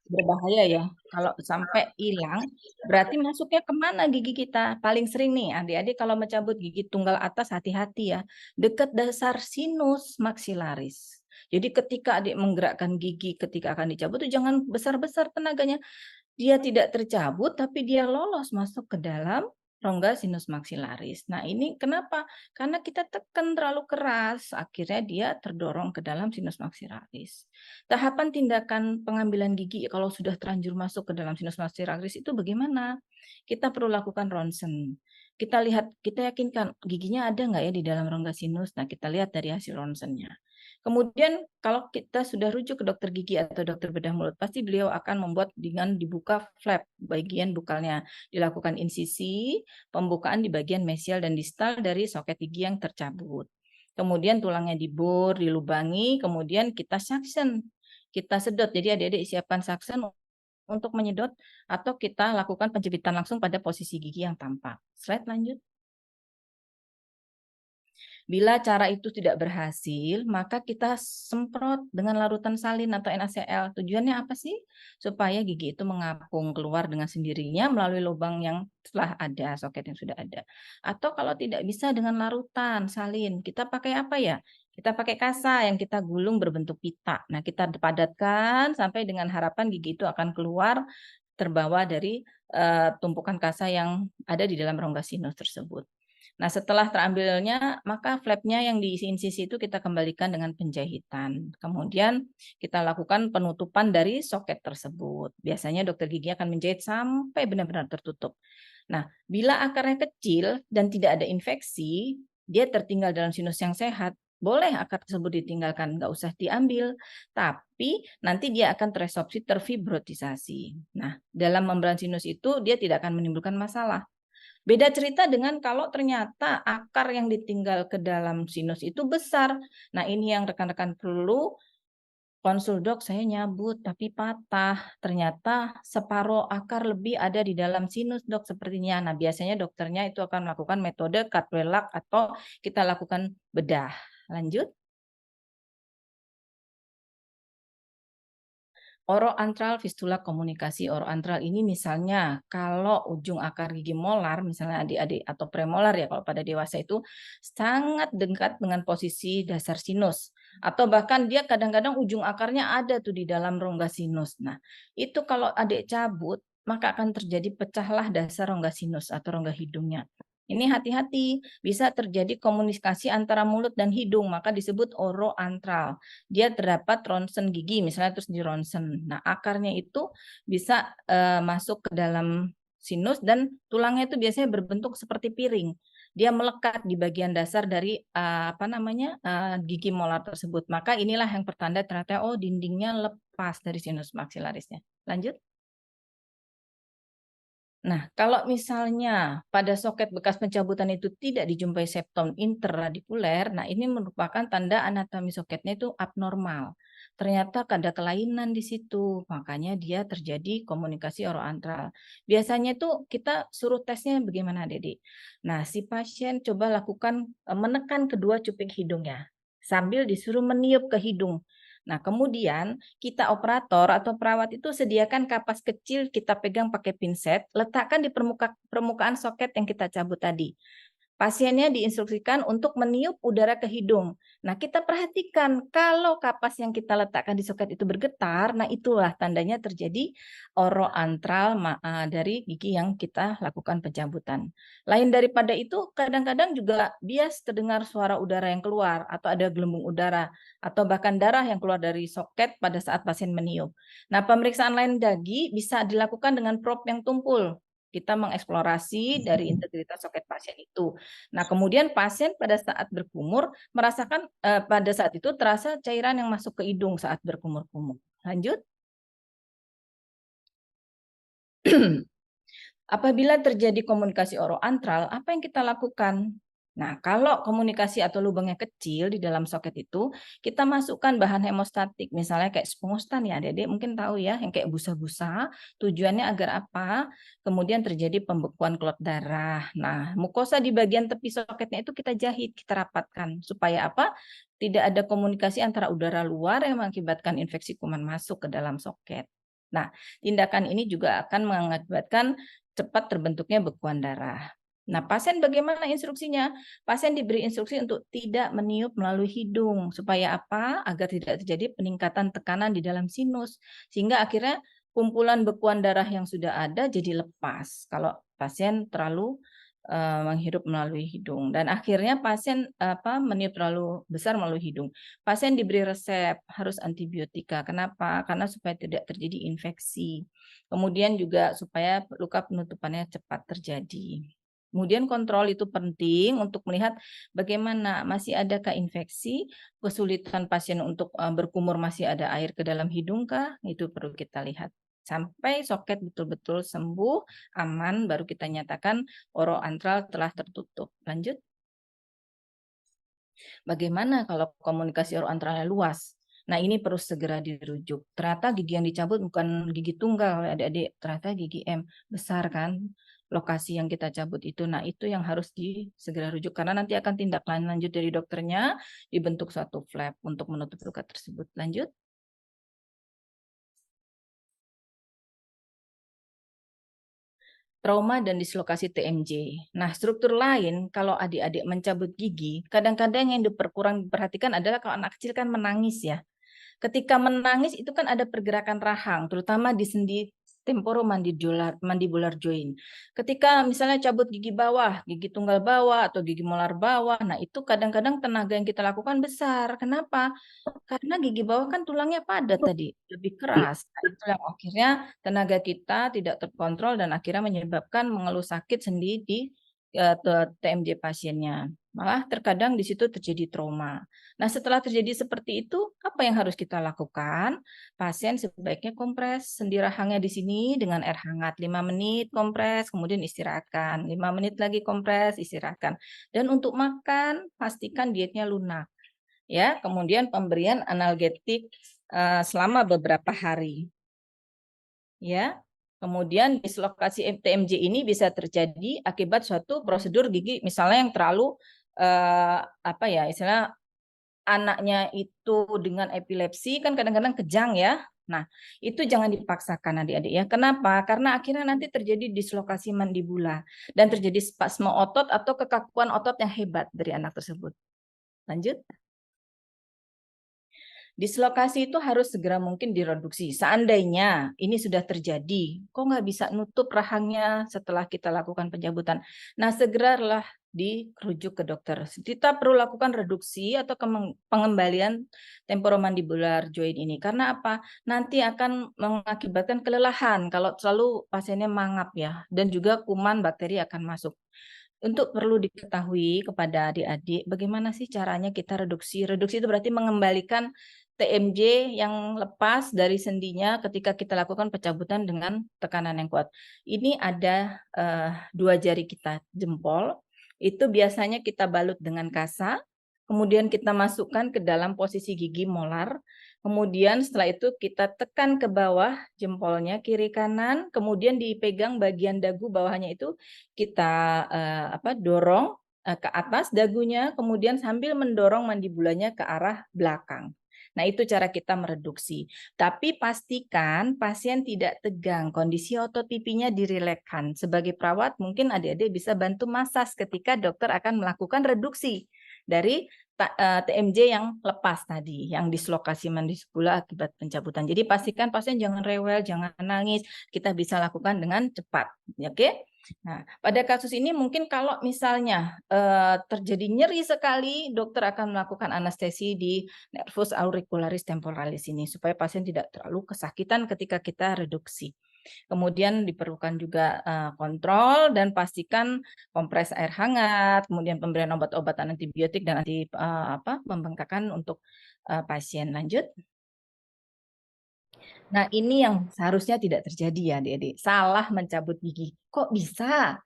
berbahaya ya. Kalau sampai hilang, berarti masuknya kemana gigi kita? Paling sering nih, adik-adik kalau mencabut gigi tunggal atas hati-hati ya. Dekat dasar sinus maksilaris. Jadi ketika adik menggerakkan gigi ketika akan dicabut itu jangan besar-besar tenaganya. Dia tidak tercabut, tapi dia lolos masuk ke dalam rongga sinus maksilaris. Nah, ini kenapa? Karena kita tekan terlalu keras, akhirnya dia terdorong ke dalam sinus maksilaris. Tahapan tindakan pengambilan gigi kalau sudah terlanjur masuk ke dalam sinus maksilaris itu bagaimana? Kita perlu lakukan ronsen. Kita lihat, kita yakinkan giginya ada nggak ya di dalam rongga sinus. Nah, kita lihat dari hasil ronsennya. Kemudian kalau kita sudah rujuk ke dokter gigi atau dokter bedah mulut, pasti beliau akan membuat dengan dibuka flap bagian bukalnya. Dilakukan insisi, pembukaan di bagian mesial dan distal dari soket gigi yang tercabut. Kemudian tulangnya dibor, dilubangi, kemudian kita suction. Kita sedot. Jadi adik-adik siapkan suction untuk menyedot atau kita lakukan penjepitan langsung pada posisi gigi yang tampak. Slide lanjut. Bila cara itu tidak berhasil, maka kita semprot dengan larutan salin atau NaCl. Tujuannya apa sih? Supaya gigi itu mengapung keluar dengan sendirinya melalui lubang yang telah ada, soket yang sudah ada. Atau kalau tidak bisa dengan larutan salin, kita pakai apa ya? Kita pakai kasa yang kita gulung berbentuk pita. Nah, kita padatkan sampai dengan harapan gigi itu akan keluar terbawa dari tumpukan kasa yang ada di dalam rongga sinus tersebut. Nah, setelah terambilnya, maka flapnya yang diisi insisi itu kita kembalikan dengan penjahitan. Kemudian kita lakukan penutupan dari soket tersebut. Biasanya dokter gigi akan menjahit sampai benar-benar tertutup. Nah, bila akarnya kecil dan tidak ada infeksi, dia tertinggal dalam sinus yang sehat, boleh akar tersebut ditinggalkan, nggak usah diambil. Tapi nanti dia akan teresorpsi, terfibrotisasi. Nah, dalam membran sinus itu dia tidak akan menimbulkan masalah. Beda cerita dengan kalau ternyata akar yang ditinggal ke dalam sinus itu besar. Nah, ini yang rekan-rekan perlu konsul dok, saya nyabut tapi patah. Ternyata separuh akar lebih ada di dalam sinus dok sepertinya. Nah, biasanya dokternya itu akan melakukan metode Cutwell-Luck atau kita lakukan bedah. Lanjut. Oroantral fistula komunikasi. Oroantral ini misalnya kalau ujung akar gigi molar, misalnya adik-adik atau premolar ya kalau pada dewasa itu sangat dekat dengan posisi dasar sinus. Atau bahkan dia kadang-kadang ujung akarnya ada tuh di dalam rongga sinus. Nah, itu kalau adik cabut, maka akan terjadi pecahlah dasar rongga sinus atau rongga hidungnya. Ini hati-hati, bisa terjadi komunikasi antara mulut dan hidung, maka disebut oroantral. Dia terdapat ronsen gigi, misalnya terus di ronsen. Nah, akarnya itu bisa masuk ke dalam sinus dan tulangnya itu biasanya berbentuk seperti piring. Dia melekat di bagian dasar dari gigi molar tersebut. Maka inilah yang pertanda ternyata oh dindingnya lepas dari sinus maksilarisnya. Lanjut. Nah, kalau misalnya pada soket bekas pencabutan itu tidak dijumpai septum interradikuler, nah ini merupakan tanda anatomi soketnya itu abnormal. Ternyata ada kelainan di situ, makanya dia terjadi komunikasi oroantral. Biasanya itu kita suruh tesnya bagaimana, Dede? Nah, si pasien coba lakukan menekan kedua cuping hidungnya sambil disuruh meniup ke hidung. Nah, kemudian kita operator atau perawat itu sediakan kapas kecil, kita pegang pakai pinset, letakkan di permukaan soket yang kita cabut tadi. Pasiennya diinstruksikan untuk meniup udara ke hidung. Nah, kita perhatikan kalau kapas yang kita letakkan di soket itu bergetar, nah itulah tandanya terjadi oroantral dari gigi yang kita lakukan pencabutan. Lain daripada itu, kadang-kadang juga bias terdengar suara udara yang keluar atau ada gelembung udara atau bahkan darah yang keluar dari soket pada saat pasien meniup. Nah, pemeriksaan lain dagi bisa dilakukan dengan probe yang tumpul. Kita mengeksplorasi dari integritas soket pasien itu. Nah, kemudian pasien pada saat berkumur merasakan pada saat itu terasa cairan yang masuk ke hidung saat berkumur-kumur. Lanjut. Apabila terjadi komunikasi oroantral, apa yang kita lakukan? Nah, kalau komunikasi atau lubangnya kecil di dalam soket itu, kita masukkan bahan hemostatik, misalnya kayak spongostan ya, Dede mungkin tahu ya, yang kayak busa-busa, tujuannya agar apa? Kemudian terjadi pembekuan klot darah. Nah, mukosa di bagian tepi soketnya itu kita jahit, kita rapatkan, supaya apa? Tidak ada komunikasi antara udara luar yang mengakibatkan infeksi kuman masuk ke dalam soket. Nah, tindakan ini juga akan mengakibatkan cepat terbentuknya bekuan darah. Nah, pasien bagaimana instruksinya? Pasien diberi instruksi untuk tidak meniup melalui hidung. Supaya apa? Agar tidak terjadi peningkatan tekanan di dalam sinus. Sehingga akhirnya kumpulan bekuan darah yang sudah ada jadi lepas. Kalau pasien terlalu menghirup melalui hidung. Dan akhirnya pasien meniup terlalu besar melalui hidung. Pasien diberi resep harus antibiotika. Kenapa? Karena supaya tidak terjadi infeksi. Kemudian juga supaya luka penutupannya cepat terjadi. Kemudian kontrol itu penting untuk melihat bagaimana masih adakah infeksi, kesulitan pasien untuk berkumur masih ada air ke dalam hidung kah? Itu perlu kita lihat. Sampai soket betul-betul sembuh, aman, baru kita nyatakan oroantral telah tertutup. Lanjut. Bagaimana kalau komunikasi oroantralnya luas? Nah, ini perlu segera dirujuk. Ternyata gigi yang dicabut bukan gigi tunggal, adik-adik. Ternyata gigi M. Besar kan lokasi yang kita cabut itu. Nah, itu yang harus segera rujuk. Karena nanti akan tindak lanjut dari dokternya, dibentuk suatu flap untuk menutup luka tersebut. Lanjut. Trauma dan dislokasi TMJ. Nah, struktur lain kalau adik-adik mencabut gigi, kadang-kadang yang diperhatikan adalah kalau anak kecil kan menangis ya. Ketika menangis itu kan ada pergerakan rahang, terutama di sendi temporomandibular joint. Ketika misalnya cabut gigi bawah, gigi tunggal bawah atau gigi molar bawah, nah itu kadang-kadang tenaga yang kita lakukan besar. Kenapa? Karena gigi bawah kan tulangnya padat tadi, lebih keras. Nah, itu yang akhirnya tenaga kita tidak terkontrol dan akhirnya menyebabkan mengeluh sakit sendi di TMJ pasiennya. Malah terkadang di situ terjadi trauma. Nah, setelah terjadi seperti itu, apa yang harus kita lakukan? Pasien sebaiknya kompres sendi rahangnya di sini dengan air hangat 5 menit kompres, kemudian istirahatkan. 5 menit lagi kompres, istirahatkan. Dan untuk makan, pastikan dietnya lunak. Ya, kemudian pemberian analgetik selama beberapa hari. Ya. Kemudian dislokasi TMJ ini bisa terjadi akibat suatu prosedur gigi misalnya yang terlalu istilah anaknya itu dengan epilepsi kan kadang-kadang kejang ya. Nah, itu jangan dipaksakan adik-adik ya. Kenapa? Karena akhirnya nanti terjadi dislokasi mandibula dan terjadi spasme otot atau kekakuan otot yang hebat dari anak tersebut. Lanjut. Dislokasi itu harus segera mungkin direduksi. Seandainya ini sudah terjadi, kok nggak bisa nutup rahangnya setelah kita lakukan pencabutan. Nah, segeralah dirujuk ke dokter. Kita perlu lakukan reduksi atau pengembalian temporomandibular joint ini. Karena apa? Nanti akan mengakibatkan kelelahan kalau selalu pasiennya mangap ya. Dan juga kuman bakteri akan masuk. Untuk perlu diketahui kepada adik-adik, bagaimana sih caranya kita reduksi? Reduksi itu berarti mengembalikan TMJ yang lepas dari sendinya ketika kita lakukan pencabutan dengan tekanan yang kuat. Ini ada 2 jari kita jempol, itu biasanya kita balut dengan kasa, kemudian kita masukkan ke dalam posisi gigi molar, kemudian setelah itu kita tekan ke bawah jempolnya kiri kanan, kemudian dipegang bagian dagu bawahnya itu kita dorong ke atas dagunya, kemudian sambil mendorong mandibulanya ke arah belakang. Nah, itu cara kita mereduksi. Tapi pastikan pasien tidak tegang, kondisi otot pipinya dirilekkan. Sebagai perawat, mungkin adik-adik bisa bantu masas ketika dokter akan melakukan reduksi dari TMJ yang lepas tadi, yang dislokasi mandibula akibat pencabutan. Jadi pastikan pasien jangan rewel, jangan nangis. Kita bisa lakukan dengan cepat, oke? Nah, pada kasus ini mungkin kalau misalnya terjadi nyeri sekali, dokter akan melakukan anestesi di nervus auricularis temporalis ini supaya pasien tidak terlalu kesakitan ketika kita reduksi. Kemudian diperlukan juga kontrol dan pastikan kompres air hangat, kemudian pemberian obat-obatan antibiotik dan pembengkakan untuk pasien. Lanjut. Nah, ini yang seharusnya tidak terjadi ya, adik-adik. Salah mencabut gigi. Kok bisa?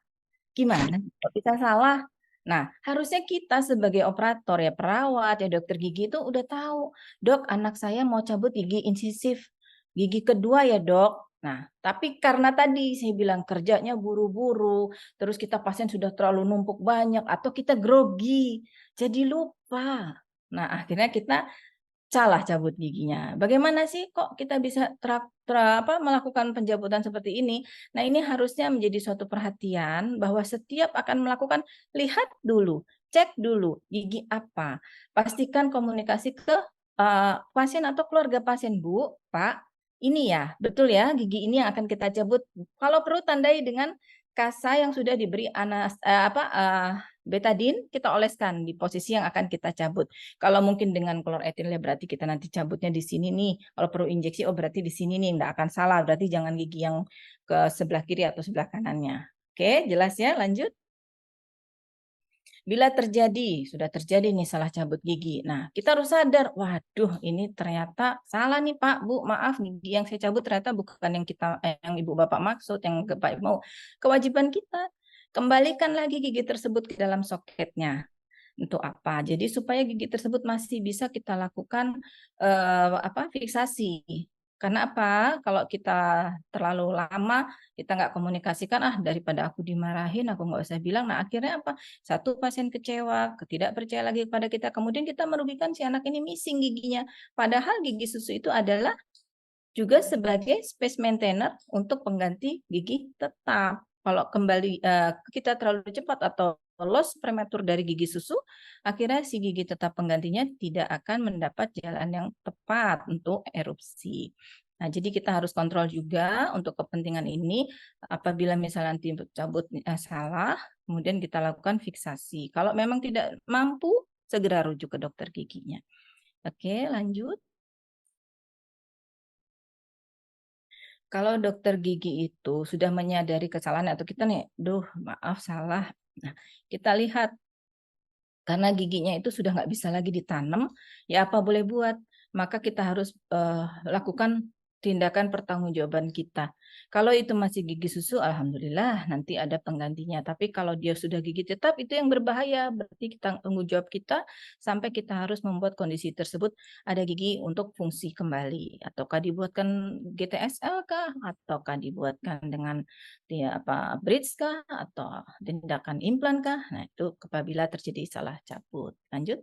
Gimana? Kok bisa salah? Nah, harusnya kita sebagai operator ya, perawat ya, dokter gigi itu udah tahu. Dok, anak saya mau cabut gigi insisif. Gigi kedua ya, Dok. Nah, tapi karena tadi saya bilang kerjanya buru-buru, terus kita pasien sudah terlalu numpuk banyak, atau kita grogi, jadi lupa. Nah, akhirnya kita salah cabut giginya. Bagaimana sih kok kita bisa melakukan pencabutan seperti ini? Nah, ini harusnya menjadi suatu perhatian bahwa setiap akan melakukan, lihat dulu, cek dulu gigi apa. Pastikan komunikasi ke pasien atau keluarga pasien, Bu, Pak, ini ya, betul ya, gigi ini yang akan kita cabut. Kalau perlu tandai dengan kasa yang sudah diberi betadin, kita oleskan di posisi yang akan kita cabut. Kalau mungkin dengan kloretil ya berarti kita nanti cabutnya di sini nih. Kalau perlu injeksi, oh berarti di sini nih, enggak akan salah. Berarti jangan gigi yang ke sebelah kiri atau sebelah kanannya. Oke, jelas ya, lanjut. Bila sudah terjadi nih salah cabut gigi. Nah, kita harus sadar, waduh ini ternyata salah nih Pak, Bu, maaf gigi yang saya cabut ternyata bukan yang Ibu Bapak maksud, yang Pak mau. Kewajiban kita, kembalikan lagi gigi tersebut ke dalam soketnya. Untuk apa? Jadi supaya gigi tersebut masih bisa kita lakukan fiksasi. Karena apa? Kalau kita terlalu lama kita nggak komunikasikan, daripada aku dimarahin, aku nggak usah bilang. Nah akhirnya apa? Satu, pasien kecewa, tidak percaya lagi kepada kita. Kemudian kita merugikan si anak ini missing giginya. Padahal gigi susu itu adalah juga sebagai space maintainer untuk pengganti gigi tetap. Kalau kembali kita terlalu cepat atau loss prematur dari gigi susu, akhirnya si gigi tetap penggantinya tidak akan mendapat jalan yang tepat untuk erupsi. Nah, jadi kita harus kontrol juga untuk kepentingan ini. Apabila misalnya nanti cabut salah, kemudian kita lakukan fiksasi. Kalau memang tidak mampu, segera rujuk ke dokter giginya. Oke, lanjut. Kalau dokter gigi itu sudah menyadari kesalahan atau kita nih, maaf salah. Nah, kita lihat karena giginya itu sudah nggak bisa lagi ditanam, ya apa boleh buat? Maka kita harus lakukan tindakan pertanggungjawaban kita. Kalau itu masih gigi susu, alhamdulillah nanti ada penggantinya. Tapi kalau dia sudah gigi tetap, itu yang berbahaya. Berarti kita tanggung jawab kita sampai kita harus membuat kondisi tersebut ada gigi untuk fungsi kembali. Ataukah dibuatkan GTSL kah? Ataukah dibuatkan dengan bridge kah? Atau tindakan implan kah? Nah, itu apabila terjadi salah cabut. Lanjut.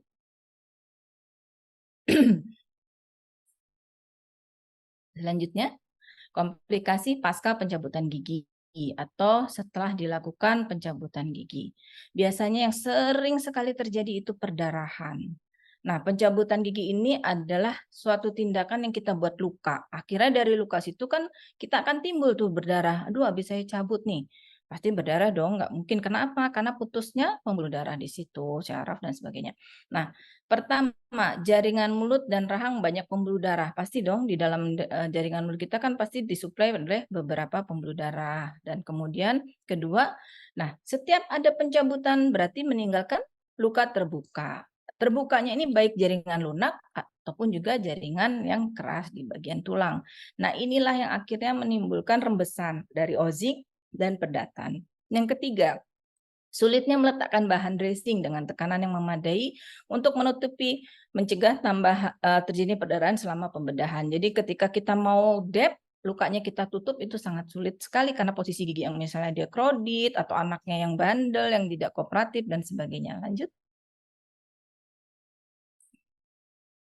Selanjutnya, komplikasi pasca pencabutan gigi atau setelah dilakukan pencabutan gigi. Biasanya yang sering sekali terjadi itu perdarahan. Nah, pencabutan gigi ini adalah suatu tindakan yang kita buat luka. Akhirnya dari luka situ kan kita akan timbul tuh berdarah. Aduh, habis saya cabut nih. Pasti berdarah dong, nggak mungkin. Kenapa? Karena putusnya pembuluh darah di situ, syaraf dan sebagainya. Nah, pertama, jaringan mulut dan rahang banyak pembuluh darah. Pasti dong di dalam jaringan mulut kita kan pasti disuplai oleh beberapa pembuluh darah. Dan kemudian kedua, nah setiap ada pencabutan berarti meninggalkan luka terbuka. Terbukanya ini baik jaringan lunak ataupun juga jaringan yang keras di bagian tulang. Nah, inilah yang akhirnya menimbulkan rembesan dari ozik dan pedatan. Yang ketiga, sulitnya meletakkan bahan dressing dengan tekanan yang memadai untuk mencegah terjadi perdarahan selama pembedahan. Jadi ketika kita mau dep, lukanya kita tutup itu sangat sulit sekali karena posisi gigi yang misalnya dia krodit atau anaknya yang bandel, yang tidak kooperatif dan sebagainya. Lanjut.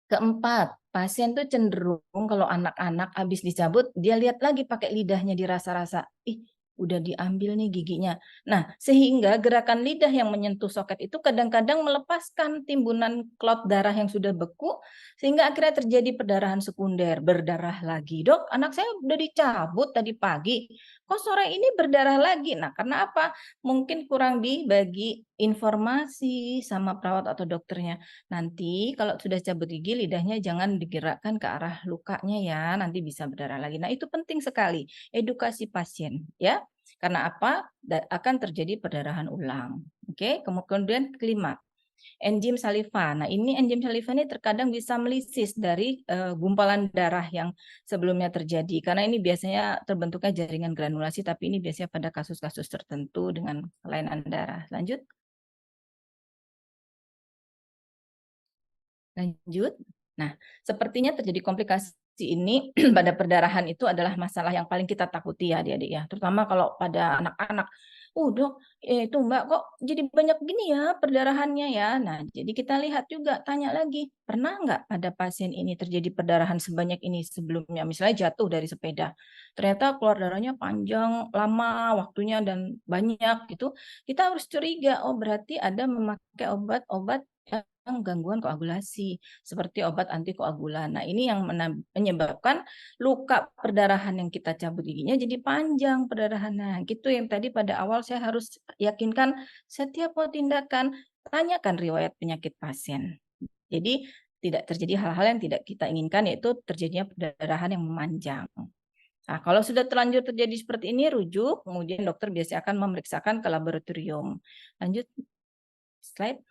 Keempat, pasien tuh cenderung kalau anak-anak habis dicabut, dia lihat lagi pakai lidahnya dirasa-rasa, ih udah diambil nih giginya. Nah, sehingga gerakan lidah yang menyentuh soket itu kadang-kadang melepaskan timbunan klot darah yang sudah beku, sehingga akhirnya terjadi perdarahan sekunder, berdarah lagi. Dok, anak saya udah dicabut tadi pagi, kok sore ini berdarah lagi? Nah, karena apa? Mungkin kurang dibagi informasi sama perawat atau dokternya. Nanti kalau sudah cabut gigi, lidahnya jangan digerakkan ke arah lukanya ya, nanti bisa berdarah lagi. Nah, itu penting sekali, edukasi pasien ya. Karena apa? Akan terjadi perdarahan ulang. Oke, kemudian kelima, enzim saliva. Nah, ini enzim saliva ini terkadang bisa melisis dari gumpalan darah yang sebelumnya terjadi. Karena ini biasanya terbentuknya jaringan granulasi, tapi ini biasanya pada kasus-kasus tertentu dengan kelainan darah. Lanjut. Lanjut. Nah, sepertinya terjadi komplikasi ini pada perdarahan itu adalah masalah yang paling kita takuti ya adik-adik ya. Terutama kalau pada anak-anak. Dok, itu Mbak kok jadi banyak gini ya perdarahannya ya. Nah, jadi kita lihat juga, tanya lagi, pernah nggak pada pasien ini terjadi perdarahan sebanyak ini sebelumnya? Misalnya jatuh dari sepeda. Ternyata keluar darahnya panjang, lama waktunya dan banyak gitu. Kita harus curiga, oh berarti ada memakai obat-obat gangguan koagulasi seperti obat antikoagulan. Nah, ini yang menyebabkan luka perdarahan yang kita cabut giginya jadi panjang perdarahannya. Gitu yang tadi pada awal saya harus yakinkan setiap mau tindakan tanyakan riwayat penyakit pasien. Jadi tidak terjadi hal-hal yang tidak kita inginkan, yaitu terjadinya perdarahan yang memanjang. Nah, kalau sudah terlanjur terjadi seperti ini, rujuk, kemudian dokter biasanya akan memeriksakan ke laboratorium. Lanjut, slide.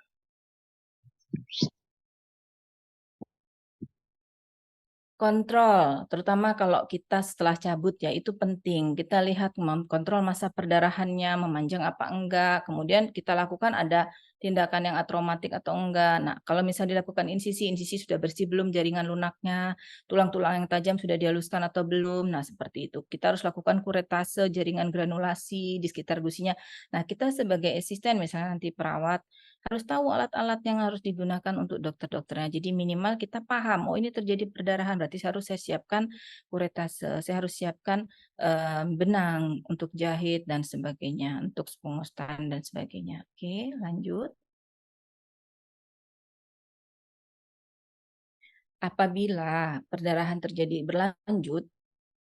Kontrol, terutama kalau kita setelah cabut ya, itu penting. Kita lihat kontrol masa perdarahannya, memanjang apa enggak. Kemudian kita lakukan ada tindakan yang atraumatik atau enggak. Nah, kalau misalnya dilakukan insisi sudah bersih belum jaringan lunaknya, tulang-tulang yang tajam sudah dihaluskan atau belum. Nah, seperti itu. Kita harus lakukan kuretase jaringan granulasi di sekitar gusinya. Nah, kita sebagai asisten, misalnya nanti perawat, harus tahu alat-alat yang harus digunakan untuk dokter-dokternya. Jadi minimal kita paham, oh ini terjadi perdarahan, berarti saya siapkan kuretase, saya harus siapkan benang untuk jahit dan sebagainya, untuk pengostan dan sebagainya. Oke, lanjut. Apabila perdarahan terjadi berlanjut,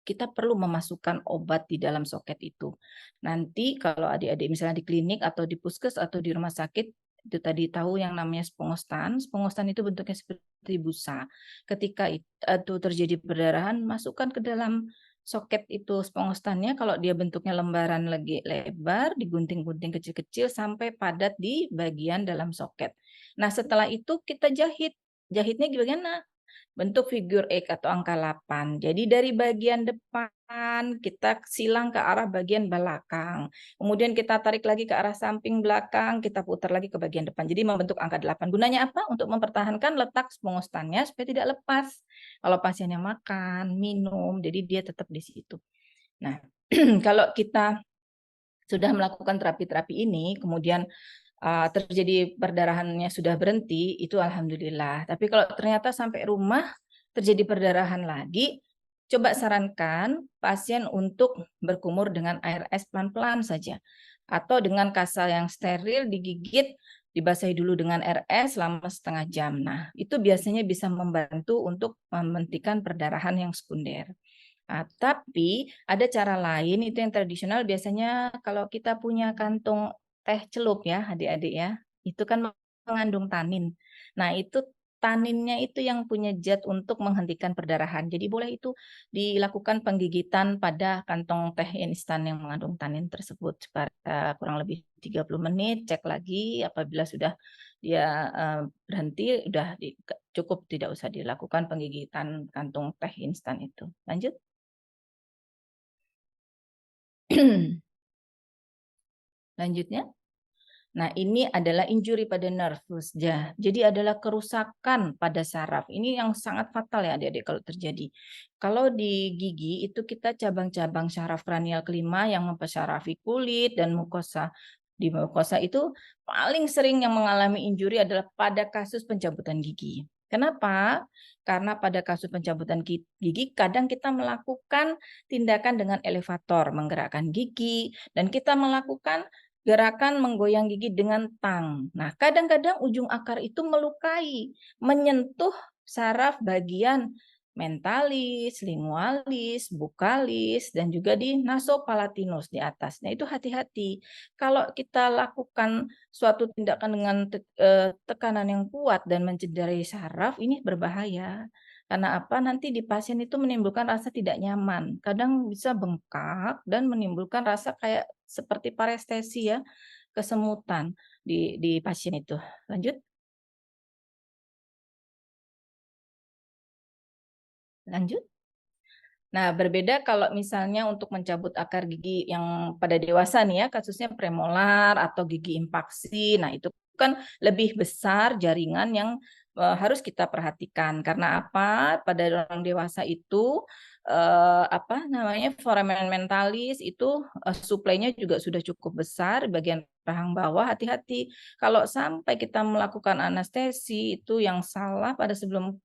kita perlu memasukkan obat di dalam soket itu. Nanti kalau adik-adik misalnya di klinik atau di puskes atau di rumah sakit, itu tadi tahu yang namanya spongostan. Spongostan itu bentuknya seperti busa. Ketika itu terjadi perdarahan, masukkan ke dalam soket itu spongostannya. Kalau dia bentuknya lembaran lagi lebar, digunting-gunting kecil-kecil sampai padat di bagian dalam soket. Nah, setelah itu kita jahit. Jahitnya gimana? Bentuk figure X atau angka 8. Jadi dari bagian depan kita silang ke arah bagian belakang. Kemudian kita tarik lagi ke arah samping belakang, kita putar lagi ke bagian depan. Jadi membentuk angka 8. Gunanya apa? Untuk mempertahankan letak spongostannya supaya tidak lepas. Kalau pasiennya makan, minum, jadi dia tetap di situ. Nah, kalau kita sudah melakukan terapi-terapi ini, kemudian terjadi perdarahannya sudah berhenti, itu alhamdulillah. Tapi kalau ternyata sampai rumah terjadi perdarahan lagi, coba sarankan pasien untuk berkumur dengan air es pelan-pelan saja. Atau dengan kasal yang steril digigit, dibasahi dulu dengan air es selama setengah jam. Nah, itu biasanya bisa membantu untuk menghentikan perdarahan yang sekunder. Tapi ada cara lain, itu yang tradisional biasanya kalau kita punya kantung teh celup ya adik-adik ya, itu kan mengandung tanin. Nah itu taninnya itu yang punya zat untuk menghentikan perdarahan. Jadi boleh itu dilakukan penggigitan pada kantong teh instan yang mengandung tanin tersebut kurang lebih 30 menit, cek lagi apabila sudah dia berhenti, udah cukup, tidak usah dilakukan penggigitan kantung teh instan itu. Lanjut. Lanjutnya. Nah, ini adalah injury pada nervus. Jadi adalah kerusakan pada saraf. Ini yang sangat fatal ya adik-adik kalau terjadi. Kalau di gigi itu kita cabang-cabang syaraf kranial kelima yang mempersarafi kulit dan mukosa. Di mukosa itu paling sering yang mengalami injury adalah pada kasus pencabutan gigi. Kenapa? Karena pada kasus pencabutan gigi kadang kita melakukan tindakan dengan elevator, menggerakkan gigi, dan kita melakukan gerakan menggoyang gigi dengan tang. Nah, kadang-kadang ujung akar itu melukai, menyentuh saraf bagian mentalis, lingualis, bukalis, dan juga di nasopalatinus di atas. Nah, itu hati-hati. Kalau kita lakukan suatu tindakan dengan tekanan yang kuat dan mencederai saraf, ini berbahaya. Karena apa? Nanti di pasien itu menimbulkan rasa tidak nyaman. Kadang bisa bengkak dan menimbulkan rasa kayak seperti parestesi ya, kesemutan di pasien itu. Lanjut. Lanjut. Nah, berbeda kalau misalnya untuk mencabut akar gigi yang pada dewasa nih ya, kasusnya premolar atau gigi impaksi. Nah, itu kan lebih besar jaringan yang harus kita perhatikan. Karena apa? Pada orang dewasa itu apa namanya, foramen mentalis itu suplainya juga sudah cukup besar bagian rahang bawah. Hati-hati kalau sampai kita melakukan anestesi itu yang salah pada sebelum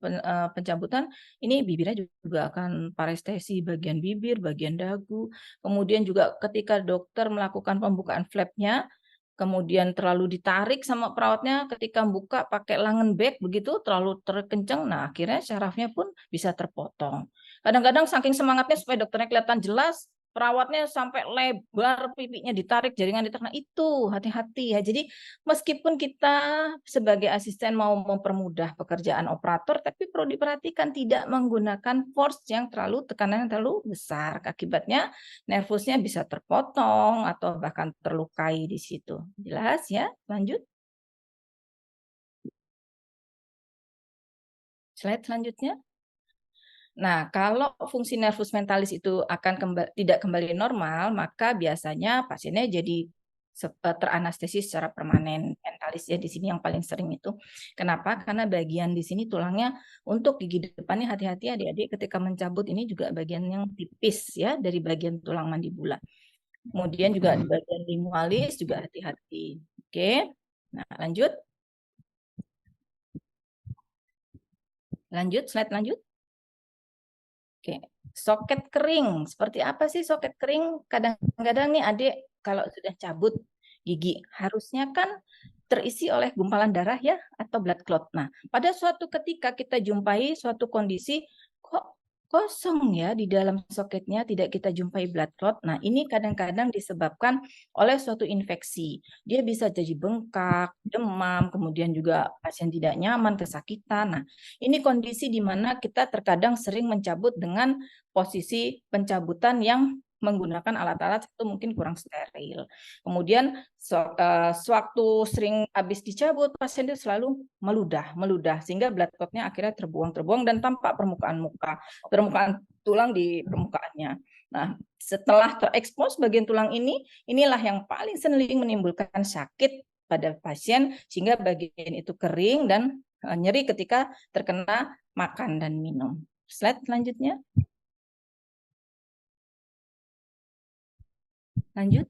pencabutan, ini bibirnya juga akan parestesi bagian bibir, bagian dagu. Kemudian juga ketika dokter melakukan pembukaan flapnya, kemudian terlalu ditarik sama perawatnya ketika buka pakai langen bag begitu, terlalu terkencang, nah akhirnya syarafnya pun bisa terpotong. Kadang-kadang saking semangatnya supaya dokternya kelihatan jelas, perawatnya sampai lebar pipinya ditarik, jaringan ditarik. Nah itu hati-hati ya. Jadi meskipun kita sebagai asisten mau mempermudah pekerjaan operator, tapi perlu diperhatikan tidak menggunakan force yang terlalu, tekanan yang terlalu besar. Akibatnya nervusnya bisa terpotong atau bahkan terlukai di situ. Jelas ya? Lanjut. Slide selanjutnya. Nah, kalau fungsi nervus mentalis itu akan tidak kembali normal, maka biasanya pasiennya jadi teranestesis secara permanen. Mentalis ya di sini yang paling sering itu. Kenapa? Karena bagian di sini tulangnya untuk gigi depannya, hati-hati adik-adik ketika mencabut, ini juga bagian yang tipis ya dari bagian tulang mandibula. Kemudian juga di bagian lingualis juga hati-hati. Oke. Nah, lanjut. Lanjut, slide lanjut. Oke, soket kering. Seperti apa sih soket kering? Kadang-kadang nih adik kalau sudah cabut gigi, harusnya kan terisi oleh gumpalan darah ya, atau blood clot. Nah, pada suatu ketika kita jumpai suatu kondisi, kok kosong ya di dalam soketnya, tidak kita jumpai blood clot. Nah, ini kadang-kadang disebabkan oleh suatu infeksi. Dia bisa jadi bengkak, demam, kemudian juga pasien tidak nyaman, kesakitan. Nah, ini kondisi di mana kita terkadang sering mencabut dengan posisi pencabutan yang menggunakan alat-alat itu mungkin kurang steril. Kemudian sewaktu sering habis dicabut, pasien itu selalu meludah, sehingga blood clotnya akhirnya terbuang dan tampak permukaan tulang di permukaannya. Nah, setelah terekspos bagian tulang ini, inilah yang paling sering menimbulkan sakit pada pasien, sehingga bagian itu kering dan nyeri ketika terkena makan dan minum. Slide selanjutnya. Lanjut.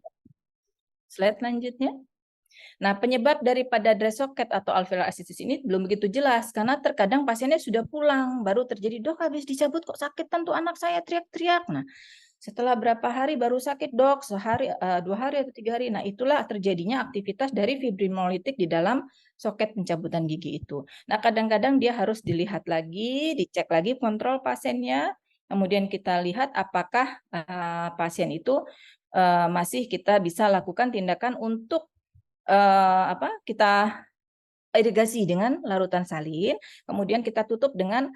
Slide selanjutnya. Nah, penyebab daripada dry socket atau alveolar ascites ini belum begitu jelas karena terkadang pasiennya sudah pulang, baru terjadi, "Dok, habis dicabut kok sakit, tentu anak saya teriak-teriak." Nah, setelah berapa hari baru sakit, "Dok, sehari, 2 hari atau 3 hari." Nah, itulah terjadinya aktivitas dari fibrinolitik di dalam soket pencabutan gigi itu. Nah, kadang-kadang dia harus dilihat lagi, dicek lagi kontrol pasiennya, kemudian kita lihat apakah pasien itu masih kita bisa lakukan tindakan untuk kita irigasi dengan larutan salin, kemudian kita tutup dengan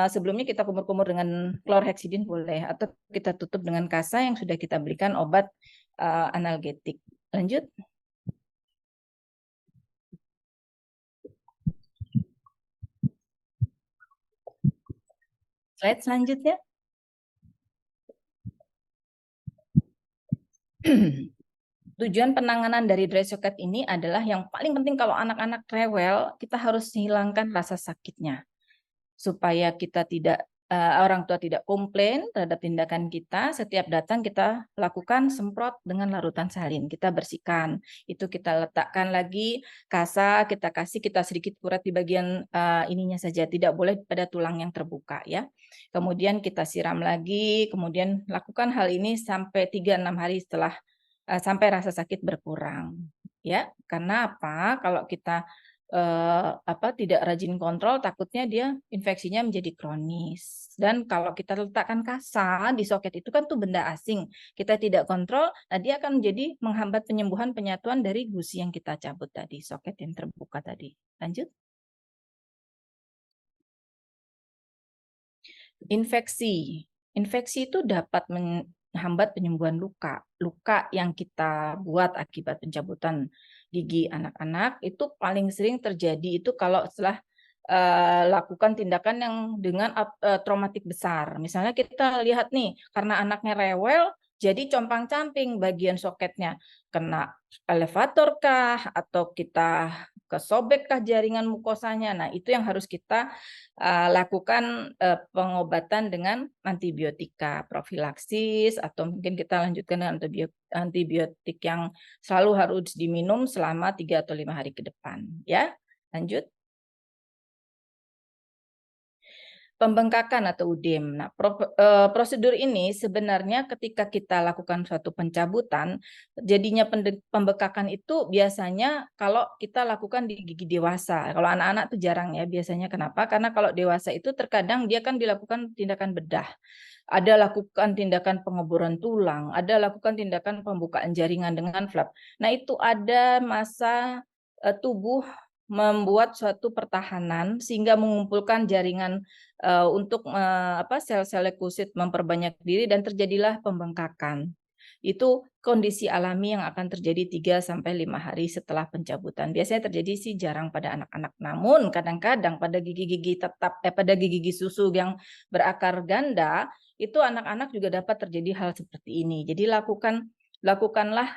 sebelumnya kita kumur-kumur dengan klorheksidin boleh, atau kita tutup dengan kasa yang sudah kita berikan obat analgetik. Lanjut. Slide selanjutnya. Tujuan penanganan dari dry socket ini adalah yang paling penting kalau anak-anak rewel, kita harus hilangkan rasa sakitnya. Supaya kita tidak orang tua tidak komplain terhadap tindakan kita, setiap datang kita lakukan semprot dengan larutan salin. Kita bersihkan, itu kita letakkan lagi kasa, kita sedikit kuret di bagian ininya saja, tidak boleh pada tulang yang terbuka ya. Kemudian kita siram lagi, kemudian lakukan hal ini sampai 3-6 hari setelah sampai rasa sakit berkurang ya. Karena apa? Kalau kita tidak rajin kontrol, takutnya dia infeksinya menjadi kronis. Dan kalau kita letakkan kasa di soket itu kan tuh benda asing, kita tidak kontrol, nah dia akan menjadi menghambat penyembuhan penyatuan dari gusi yang kita cabut tadi, soket yang terbuka tadi. Lanjut. Infeksi itu dapat menghambat penyembuhan luka yang kita buat akibat pencabutan gigi anak-anak. Itu paling sering terjadi itu kalau setelah lakukan tindakan yang dengan traumatik besar. Misalnya kita lihat nih, karena anaknya rewel, jadi compang-camping bagian soketnya kena elevator kah, atau kita kesobek kah jaringan mukosanya. Nah, itu yang harus kita lakukan pengobatan dengan antibiotika profilaksis, atau mungkin kita lanjutkan dengan antibiotik yang selalu harus diminum selama 3 atau 5 hari ke depan. Ya, lanjut. Pembengkakan atau UDEM. Nah, prosedur ini sebenarnya ketika kita lakukan suatu pencabutan, jadinya pembengkakan itu biasanya kalau kita lakukan di gigi dewasa. Kalau anak-anak itu jarang ya biasanya. Kenapa? Karena kalau dewasa itu terkadang dia kan dilakukan tindakan bedah. Ada lakukan tindakan pengeboran tulang, ada lakukan tindakan pembukaan jaringan dengan flap. Nah, itu ada masa tubuh membuat suatu pertahanan sehingga mengumpulkan jaringan untuk sel-sel leukosit memperbanyak diri dan terjadilah pembengkakan. Itu kondisi alami yang akan terjadi 3-5 hari setelah pencabutan. Biasanya terjadi sih jarang pada anak-anak. Namun kadang-kadang pada pada gigi-gigi susu yang berakar ganda, itu anak-anak juga dapat terjadi hal seperti ini. Jadi lakukanlah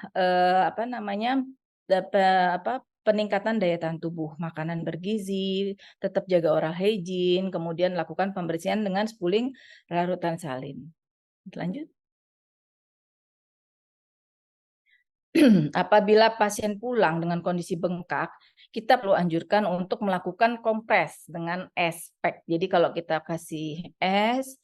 peningkatan daya tahan tubuh, makanan bergizi, tetap jaga oral hygiene, kemudian lakukan pembersihan dengan spuling larutan salin. Lanjut. Apabila pasien pulang dengan kondisi bengkak, kita perlu anjurkan untuk melakukan kompres dengan es pack. Jadi kalau kita kasih es,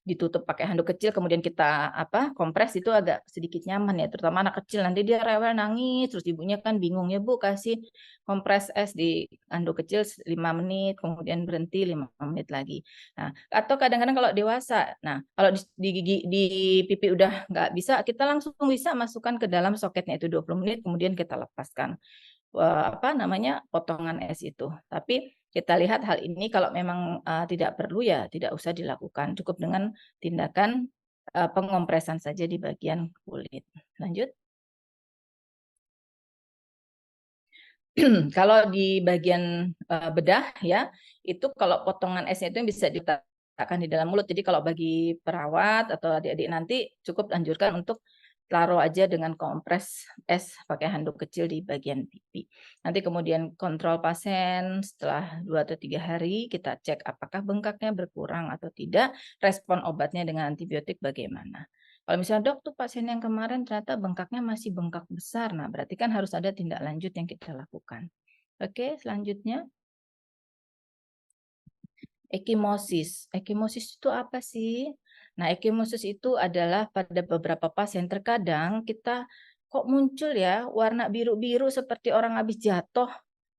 ditutup pakai handuk kecil, kemudian kita kompres, itu agak sedikit nyaman ya, terutama anak kecil. Nanti dia rewel nangis, terus ibunya kan bingung ya, Bu, kasih kompres es di handuk kecil 5 menit, kemudian berhenti 5 menit lagi. Nah, atau kadang-kadang kalau dewasa, nah kalau di pipi udah nggak bisa, kita langsung bisa masukkan ke dalam soketnya itu 20 menit, kemudian kita lepaskan potongan es itu. Tapi kita lihat hal ini kalau memang tidak perlu ya tidak usah dilakukan, cukup dengan tindakan pengompresan saja di bagian kulit. Lanjut. Kalau di bagian bedah ya, itu kalau potongan esnya itu yang bisa diletakkan di dalam mulut. Jadi kalau bagi perawat atau adik-adik nanti cukup anjurkan untuk taruh aja dengan kompres es pakai handuk kecil di bagian pipi. Nanti kemudian kontrol pasien setelah 2 atau 3 hari, kita cek apakah bengkaknya berkurang atau tidak, respon obatnya dengan antibiotik bagaimana. Kalau misalnya dok tuh pasien yang kemarin ternyata bengkaknya masih bengkak besar, nah berarti kan harus ada tindak lanjut yang kita lakukan. Oke, selanjutnya. Ekimosis. Ekimosis itu apa sih? Nah, ekimosis itu adalah pada beberapa pasien terkadang kita kok muncul ya warna biru-biru seperti orang habis jatuh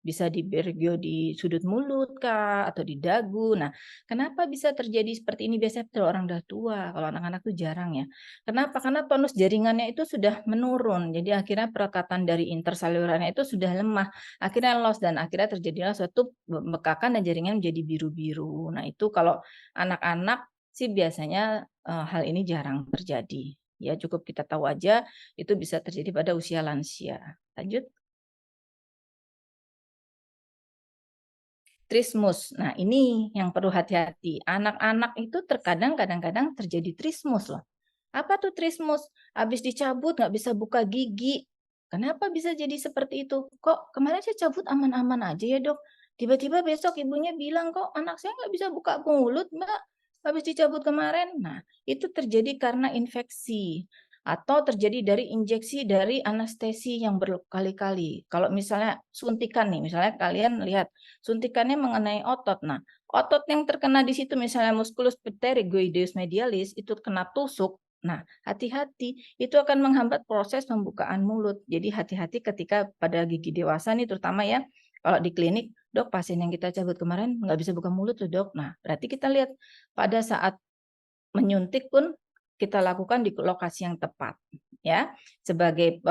bisa di bergio di sudut mulut kah, atau di dagu. Nah, kenapa bisa terjadi seperti ini? Biasanya kalau orang udah tua, kalau anak-anak tuh jarang ya. Kenapa? Karena tonus jaringannya itu sudah menurun. Jadi akhirnya perekatan dari intersalurannya itu sudah lemah. Akhirnya loss dan akhirnya terjadilah suatu bekakan dan jaringan menjadi biru-biru. Nah, itu kalau anak-anak sih biasanya hal ini jarang terjadi. Ya, cukup kita tahu aja itu bisa terjadi pada usia lansia. Lanjut. Trismus. Nah, ini yang perlu hati-hati. Anak-anak itu terkadang kadang-kadang terjadi trismus loh. Apa tuh trismus? Habis dicabut nggak bisa buka gigi. Kenapa bisa jadi seperti itu? Kok kemarin saya cabut aman-aman aja ya dok? Tiba-tiba besok ibunya bilang kok anak saya nggak bisa buka mulut mbak. Habis dicabut kemarin. Nah, itu terjadi karena infeksi atau terjadi dari injeksi dari anestesi yang berkali-kali. Kalau misalnya suntikan nih, misalnya kalian lihat suntikannya mengenai otot. Nah, otot yang terkena di situ misalnya musculus pterygoideus medialis itu kena tusuk. Nah, hati-hati itu akan menghambat proses pembukaan mulut. Jadi hati-hati ketika pada gigi dewasa nih terutama ya kalau di klinik, dok pasien yang kita cabut kemarin nggak bisa buka mulut tuh dok. Nah, berarti kita lihat pada saat menyuntik pun kita lakukan di lokasi yang tepat ya. Sebagai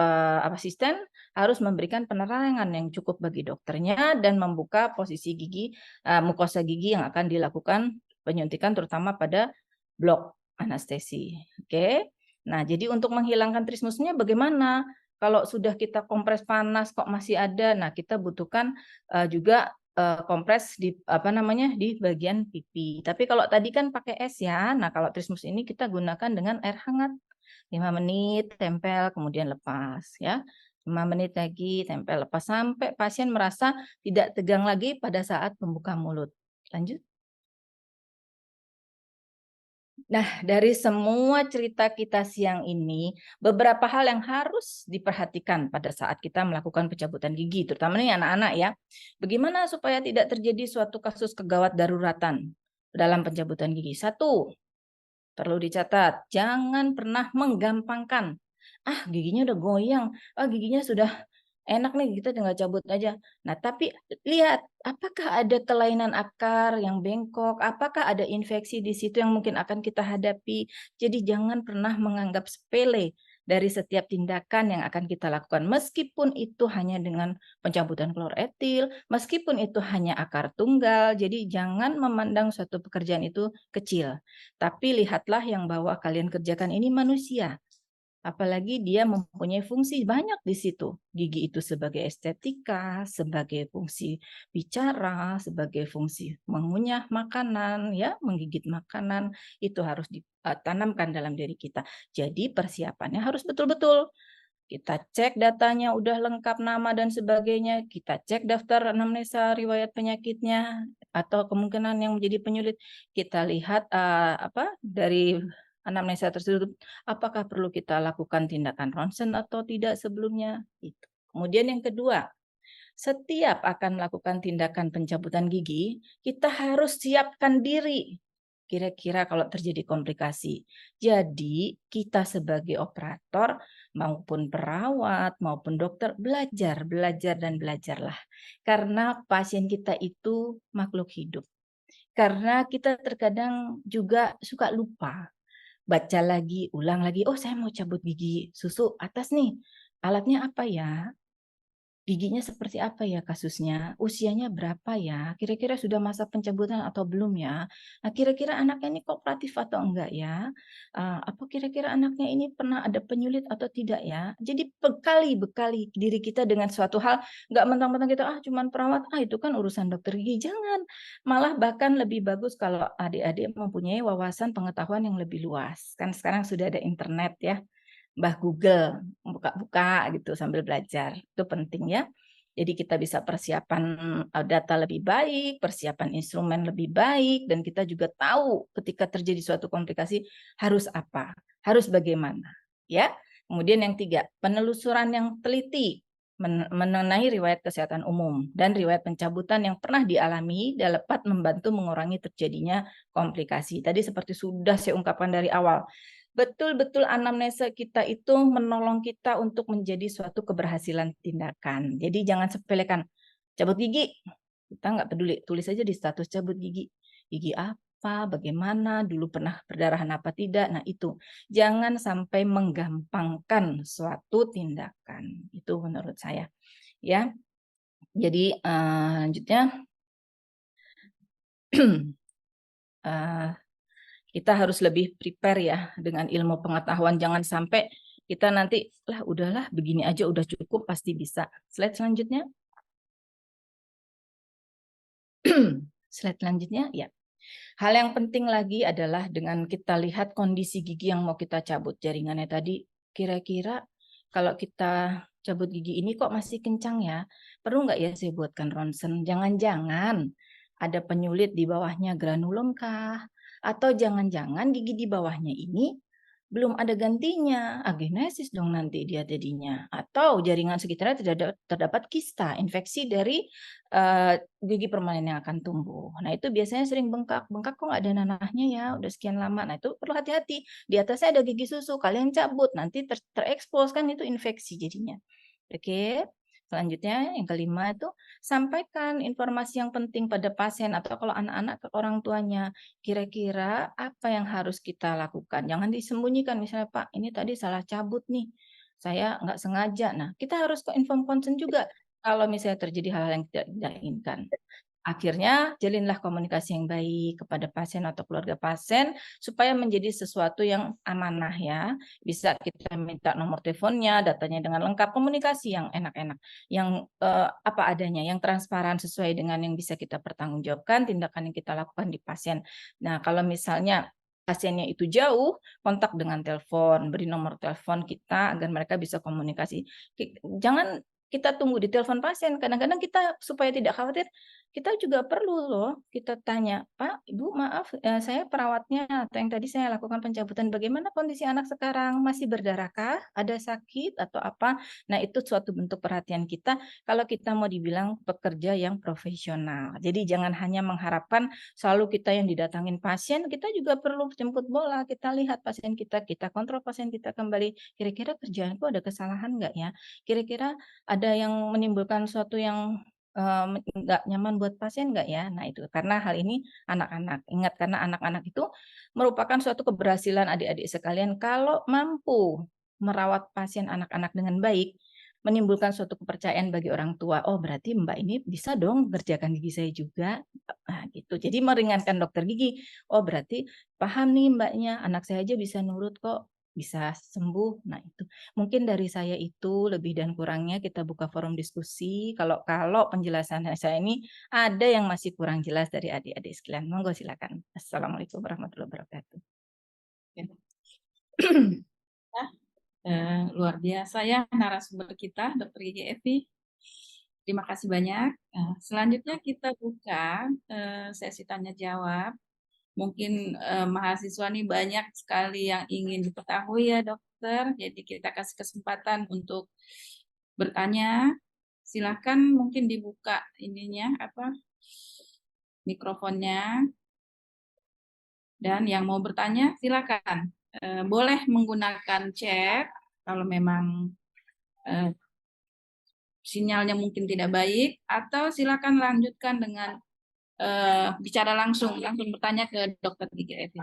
asisten harus memberikan penerangan yang cukup bagi dokternya dan membuka posisi gigi mukosa gigi yang akan dilakukan penyuntikan terutama pada blok anestesi. Oke. Nah, jadi untuk menghilangkan trismusnya bagaimana? Kalau sudah kita kompres panas kok masih ada, nah kita butuhkan juga kompres di apa namanya di bagian pipi. Tapi kalau tadi kan pakai es ya. Nah, kalau trismus ini kita gunakan dengan air hangat. 5 menit tempel kemudian lepas ya. 5 menit lagi tempel lepas sampai pasien merasa tidak tegang lagi pada saat membuka mulut. Lanjut. Nah, dari semua cerita kita siang ini, beberapa hal yang harus diperhatikan pada saat kita melakukan pencabutan gigi, terutama nih anak-anak ya. Bagaimana supaya tidak terjadi suatu kasus kegawat daruratan dalam pencabutan gigi? Satu, perlu dicatat, jangan pernah menggampangkan. Ah, giginya udah goyang, giginya sudah enak nih, kita tinggal cabut aja. Nah, tapi lihat, apakah ada kelainan akar yang bengkok, apakah ada infeksi di situ yang mungkin akan kita hadapi. Jadi jangan pernah menganggap sepele dari setiap tindakan yang akan kita lakukan. Meskipun itu hanya dengan pencabutan klor etil, meskipun itu hanya akar tunggal, jadi jangan memandang suatu pekerjaan itu kecil. Tapi lihatlah yang bahwa kalian kerjakan ini manusia. Apalagi dia mempunyai fungsi banyak di situ. Gigi itu sebagai estetika, sebagai fungsi bicara, sebagai fungsi mengunyah makanan, ya, menggigit makanan, itu harus ditanamkan dalam diri kita. Jadi persiapannya harus betul-betul. Kita cek datanya udah lengkap nama dan sebagainya, kita cek daftar anamnesa riwayat penyakitnya atau kemungkinan yang menjadi penyulit. Kita lihat dari anamnesa tersebut apakah perlu kita lakukan tindakan ronsen atau tidak sebelumnya. Itu. Kemudian yang kedua, setiap akan melakukan tindakan pencabutan gigi, kita harus siapkan diri. Kira-kira kalau terjadi komplikasi. Jadi kita sebagai operator maupun perawat maupun dokter belajar dan belajarlah. Karena pasien kita itu makhluk hidup. Karena kita terkadang juga suka lupa. Baca lagi, ulang lagi, oh saya mau cabut gigi susu atas nih. Alatnya apa ya? Giginya seperti apa ya kasusnya? Usianya berapa ya? Kira-kira sudah masa pencabutan atau belum ya? Nah, kira-kira anaknya ini kooperatif atau enggak ya? Apa kira-kira anaknya ini pernah ada penyulit atau tidak ya? Jadi bekali diri kita dengan suatu hal, enggak mentang-mentang kita cuman perawat, itu kan urusan dokter gigi. Jangan. Malah bahkan lebih bagus kalau adik-adik mempunyai wawasan pengetahuan yang lebih luas. Kan sekarang sudah ada internet ya. Mbah Google, buka-buka gitu sambil belajar. Itu penting ya. Jadi kita bisa persiapan data lebih baik, persiapan instrumen lebih baik, dan kita juga tahu ketika terjadi suatu komplikasi harus apa, harus bagaimana. Ya. Kemudian yang 3, penelusuran yang teliti mengenai riwayat kesehatan umum dan riwayat pencabutan yang pernah dialami dapat membantu mengurangi terjadinya komplikasi. Tadi seperti sudah saya ungkapkan dari awal, betul-betul anamnesa kita itu menolong kita untuk menjadi suatu keberhasilan tindakan. Jadi jangan sepelekan. Cabut gigi, kita nggak peduli, tulis aja di status cabut gigi. Gigi apa, bagaimana, dulu pernah perdarahan apa tidak. Nah itu, jangan sampai menggampangkan suatu tindakan. Itu menurut saya. Ya, jadi lanjutnya kita harus lebih prepare ya dengan ilmu pengetahuan. Jangan sampai kita nanti, lah udahlah begini aja udah cukup, pasti bisa. Slide selanjutnya. Slide selanjutnya, ya. Hal yang penting lagi adalah dengan kita lihat kondisi gigi yang mau kita cabut jaringannya tadi, kira-kira kalau kita cabut gigi ini kok masih kencang ya, perlu nggak ya saya buatkan ronsen? Jangan-jangan ada penyulit di bawahnya granulom kah? Atau jangan-jangan gigi di bawahnya ini belum ada gantinya, agenesis dong nanti dia jadinya. Atau jaringan sekitarnya terdapat kista, infeksi dari gigi permanen yang akan tumbuh. Nah itu biasanya sering bengkak. Bengkak kok nggak ada nanahnya ya, udah sekian lama. Nah itu perlu hati-hati. Di atasnya ada gigi susu, kalian cabut, nanti terekspos kan itu infeksi jadinya. Oke. Selanjutnya yang kelima itu sampaikan informasi yang penting pada pasien atau kalau anak-anak ke orang tuanya. Kira-kira apa yang harus kita lakukan? Jangan disembunyikan misalnya Pak, ini tadi salah cabut nih. Saya nggak sengaja. Nah, kita harus ke inform consent juga kalau misalnya terjadi hal-hal yang tidak diinginkan. Akhirnya, jalinlah komunikasi yang baik kepada pasien atau keluarga pasien supaya menjadi sesuatu yang amanah ya. Bisa kita minta nomor teleponnya, datanya dengan lengkap, komunikasi yang enak-enak, yang apa adanya, yang transparan sesuai dengan yang bisa kita pertanggungjawabkan, tindakan yang kita lakukan di pasien. Nah, kalau misalnya pasiennya itu jauh, kontak dengan telepon, beri nomor telepon kita agar mereka bisa komunikasi. Jangan kita tunggu di telepon pasien. Kadang-kadang kita supaya tidak khawatir, kita juga perlu loh kita tanya, Pak, Ibu, maaf, saya perawatnya atau yang tadi saya lakukan pencabutan, bagaimana kondisi anak sekarang? Masih berdarahkah? Ada sakit atau apa? Nah, itu suatu bentuk perhatian kita kalau kita mau dibilang pekerja yang profesional. Jadi jangan hanya mengharapkan selalu kita yang didatangin pasien, kita juga perlu jemput bola, kita lihat pasien kita kontrol pasien kita kembali. Kira-kira kerjaanku ada kesalahan nggak ya? Kira-kira ada yang menimbulkan suatu yang nggak nyaman buat pasien nggak ya? Nah itu karena hal ini anak-anak. Ingat karena anak-anak itu merupakan suatu keberhasilan adik-adik sekalian kalau mampu merawat pasien anak-anak dengan baik, menimbulkan suatu kepercayaan bagi orang tua. Oh berarti Mbak ini bisa dong kerjakan gigi saya juga. Nah gitu. Jadi meringankan dokter gigi. Oh berarti paham nih Mbaknya, anak saya aja bisa nurut kok, bisa sembuh. Nah itu. Mungkin dari saya itu lebih dan kurangnya kita buka forum diskusi. Kalau penjelasan saya ini ada yang masih kurang jelas dari adik-adik sekalian. Monggo silakan. Assalamualaikum warahmatullahi wabarakatuh.
Luar biasa ya narasumber kita, Dr. Gigi Evi. Terima kasih banyak. Selanjutnya kita buka sesi tanya jawab. Mungkin mahasiswa nih banyak sekali yang ingin diketahui ya dokter. Jadi kita kasih kesempatan untuk bertanya. Silakan mungkin dibuka ininya mikrofonnya. Dan yang mau bertanya silakan. Boleh menggunakan chat kalau memang sinyalnya mungkin tidak baik, atau silakan lanjutkan dengan bicara langsung bertanya ke dokter gigi Evi.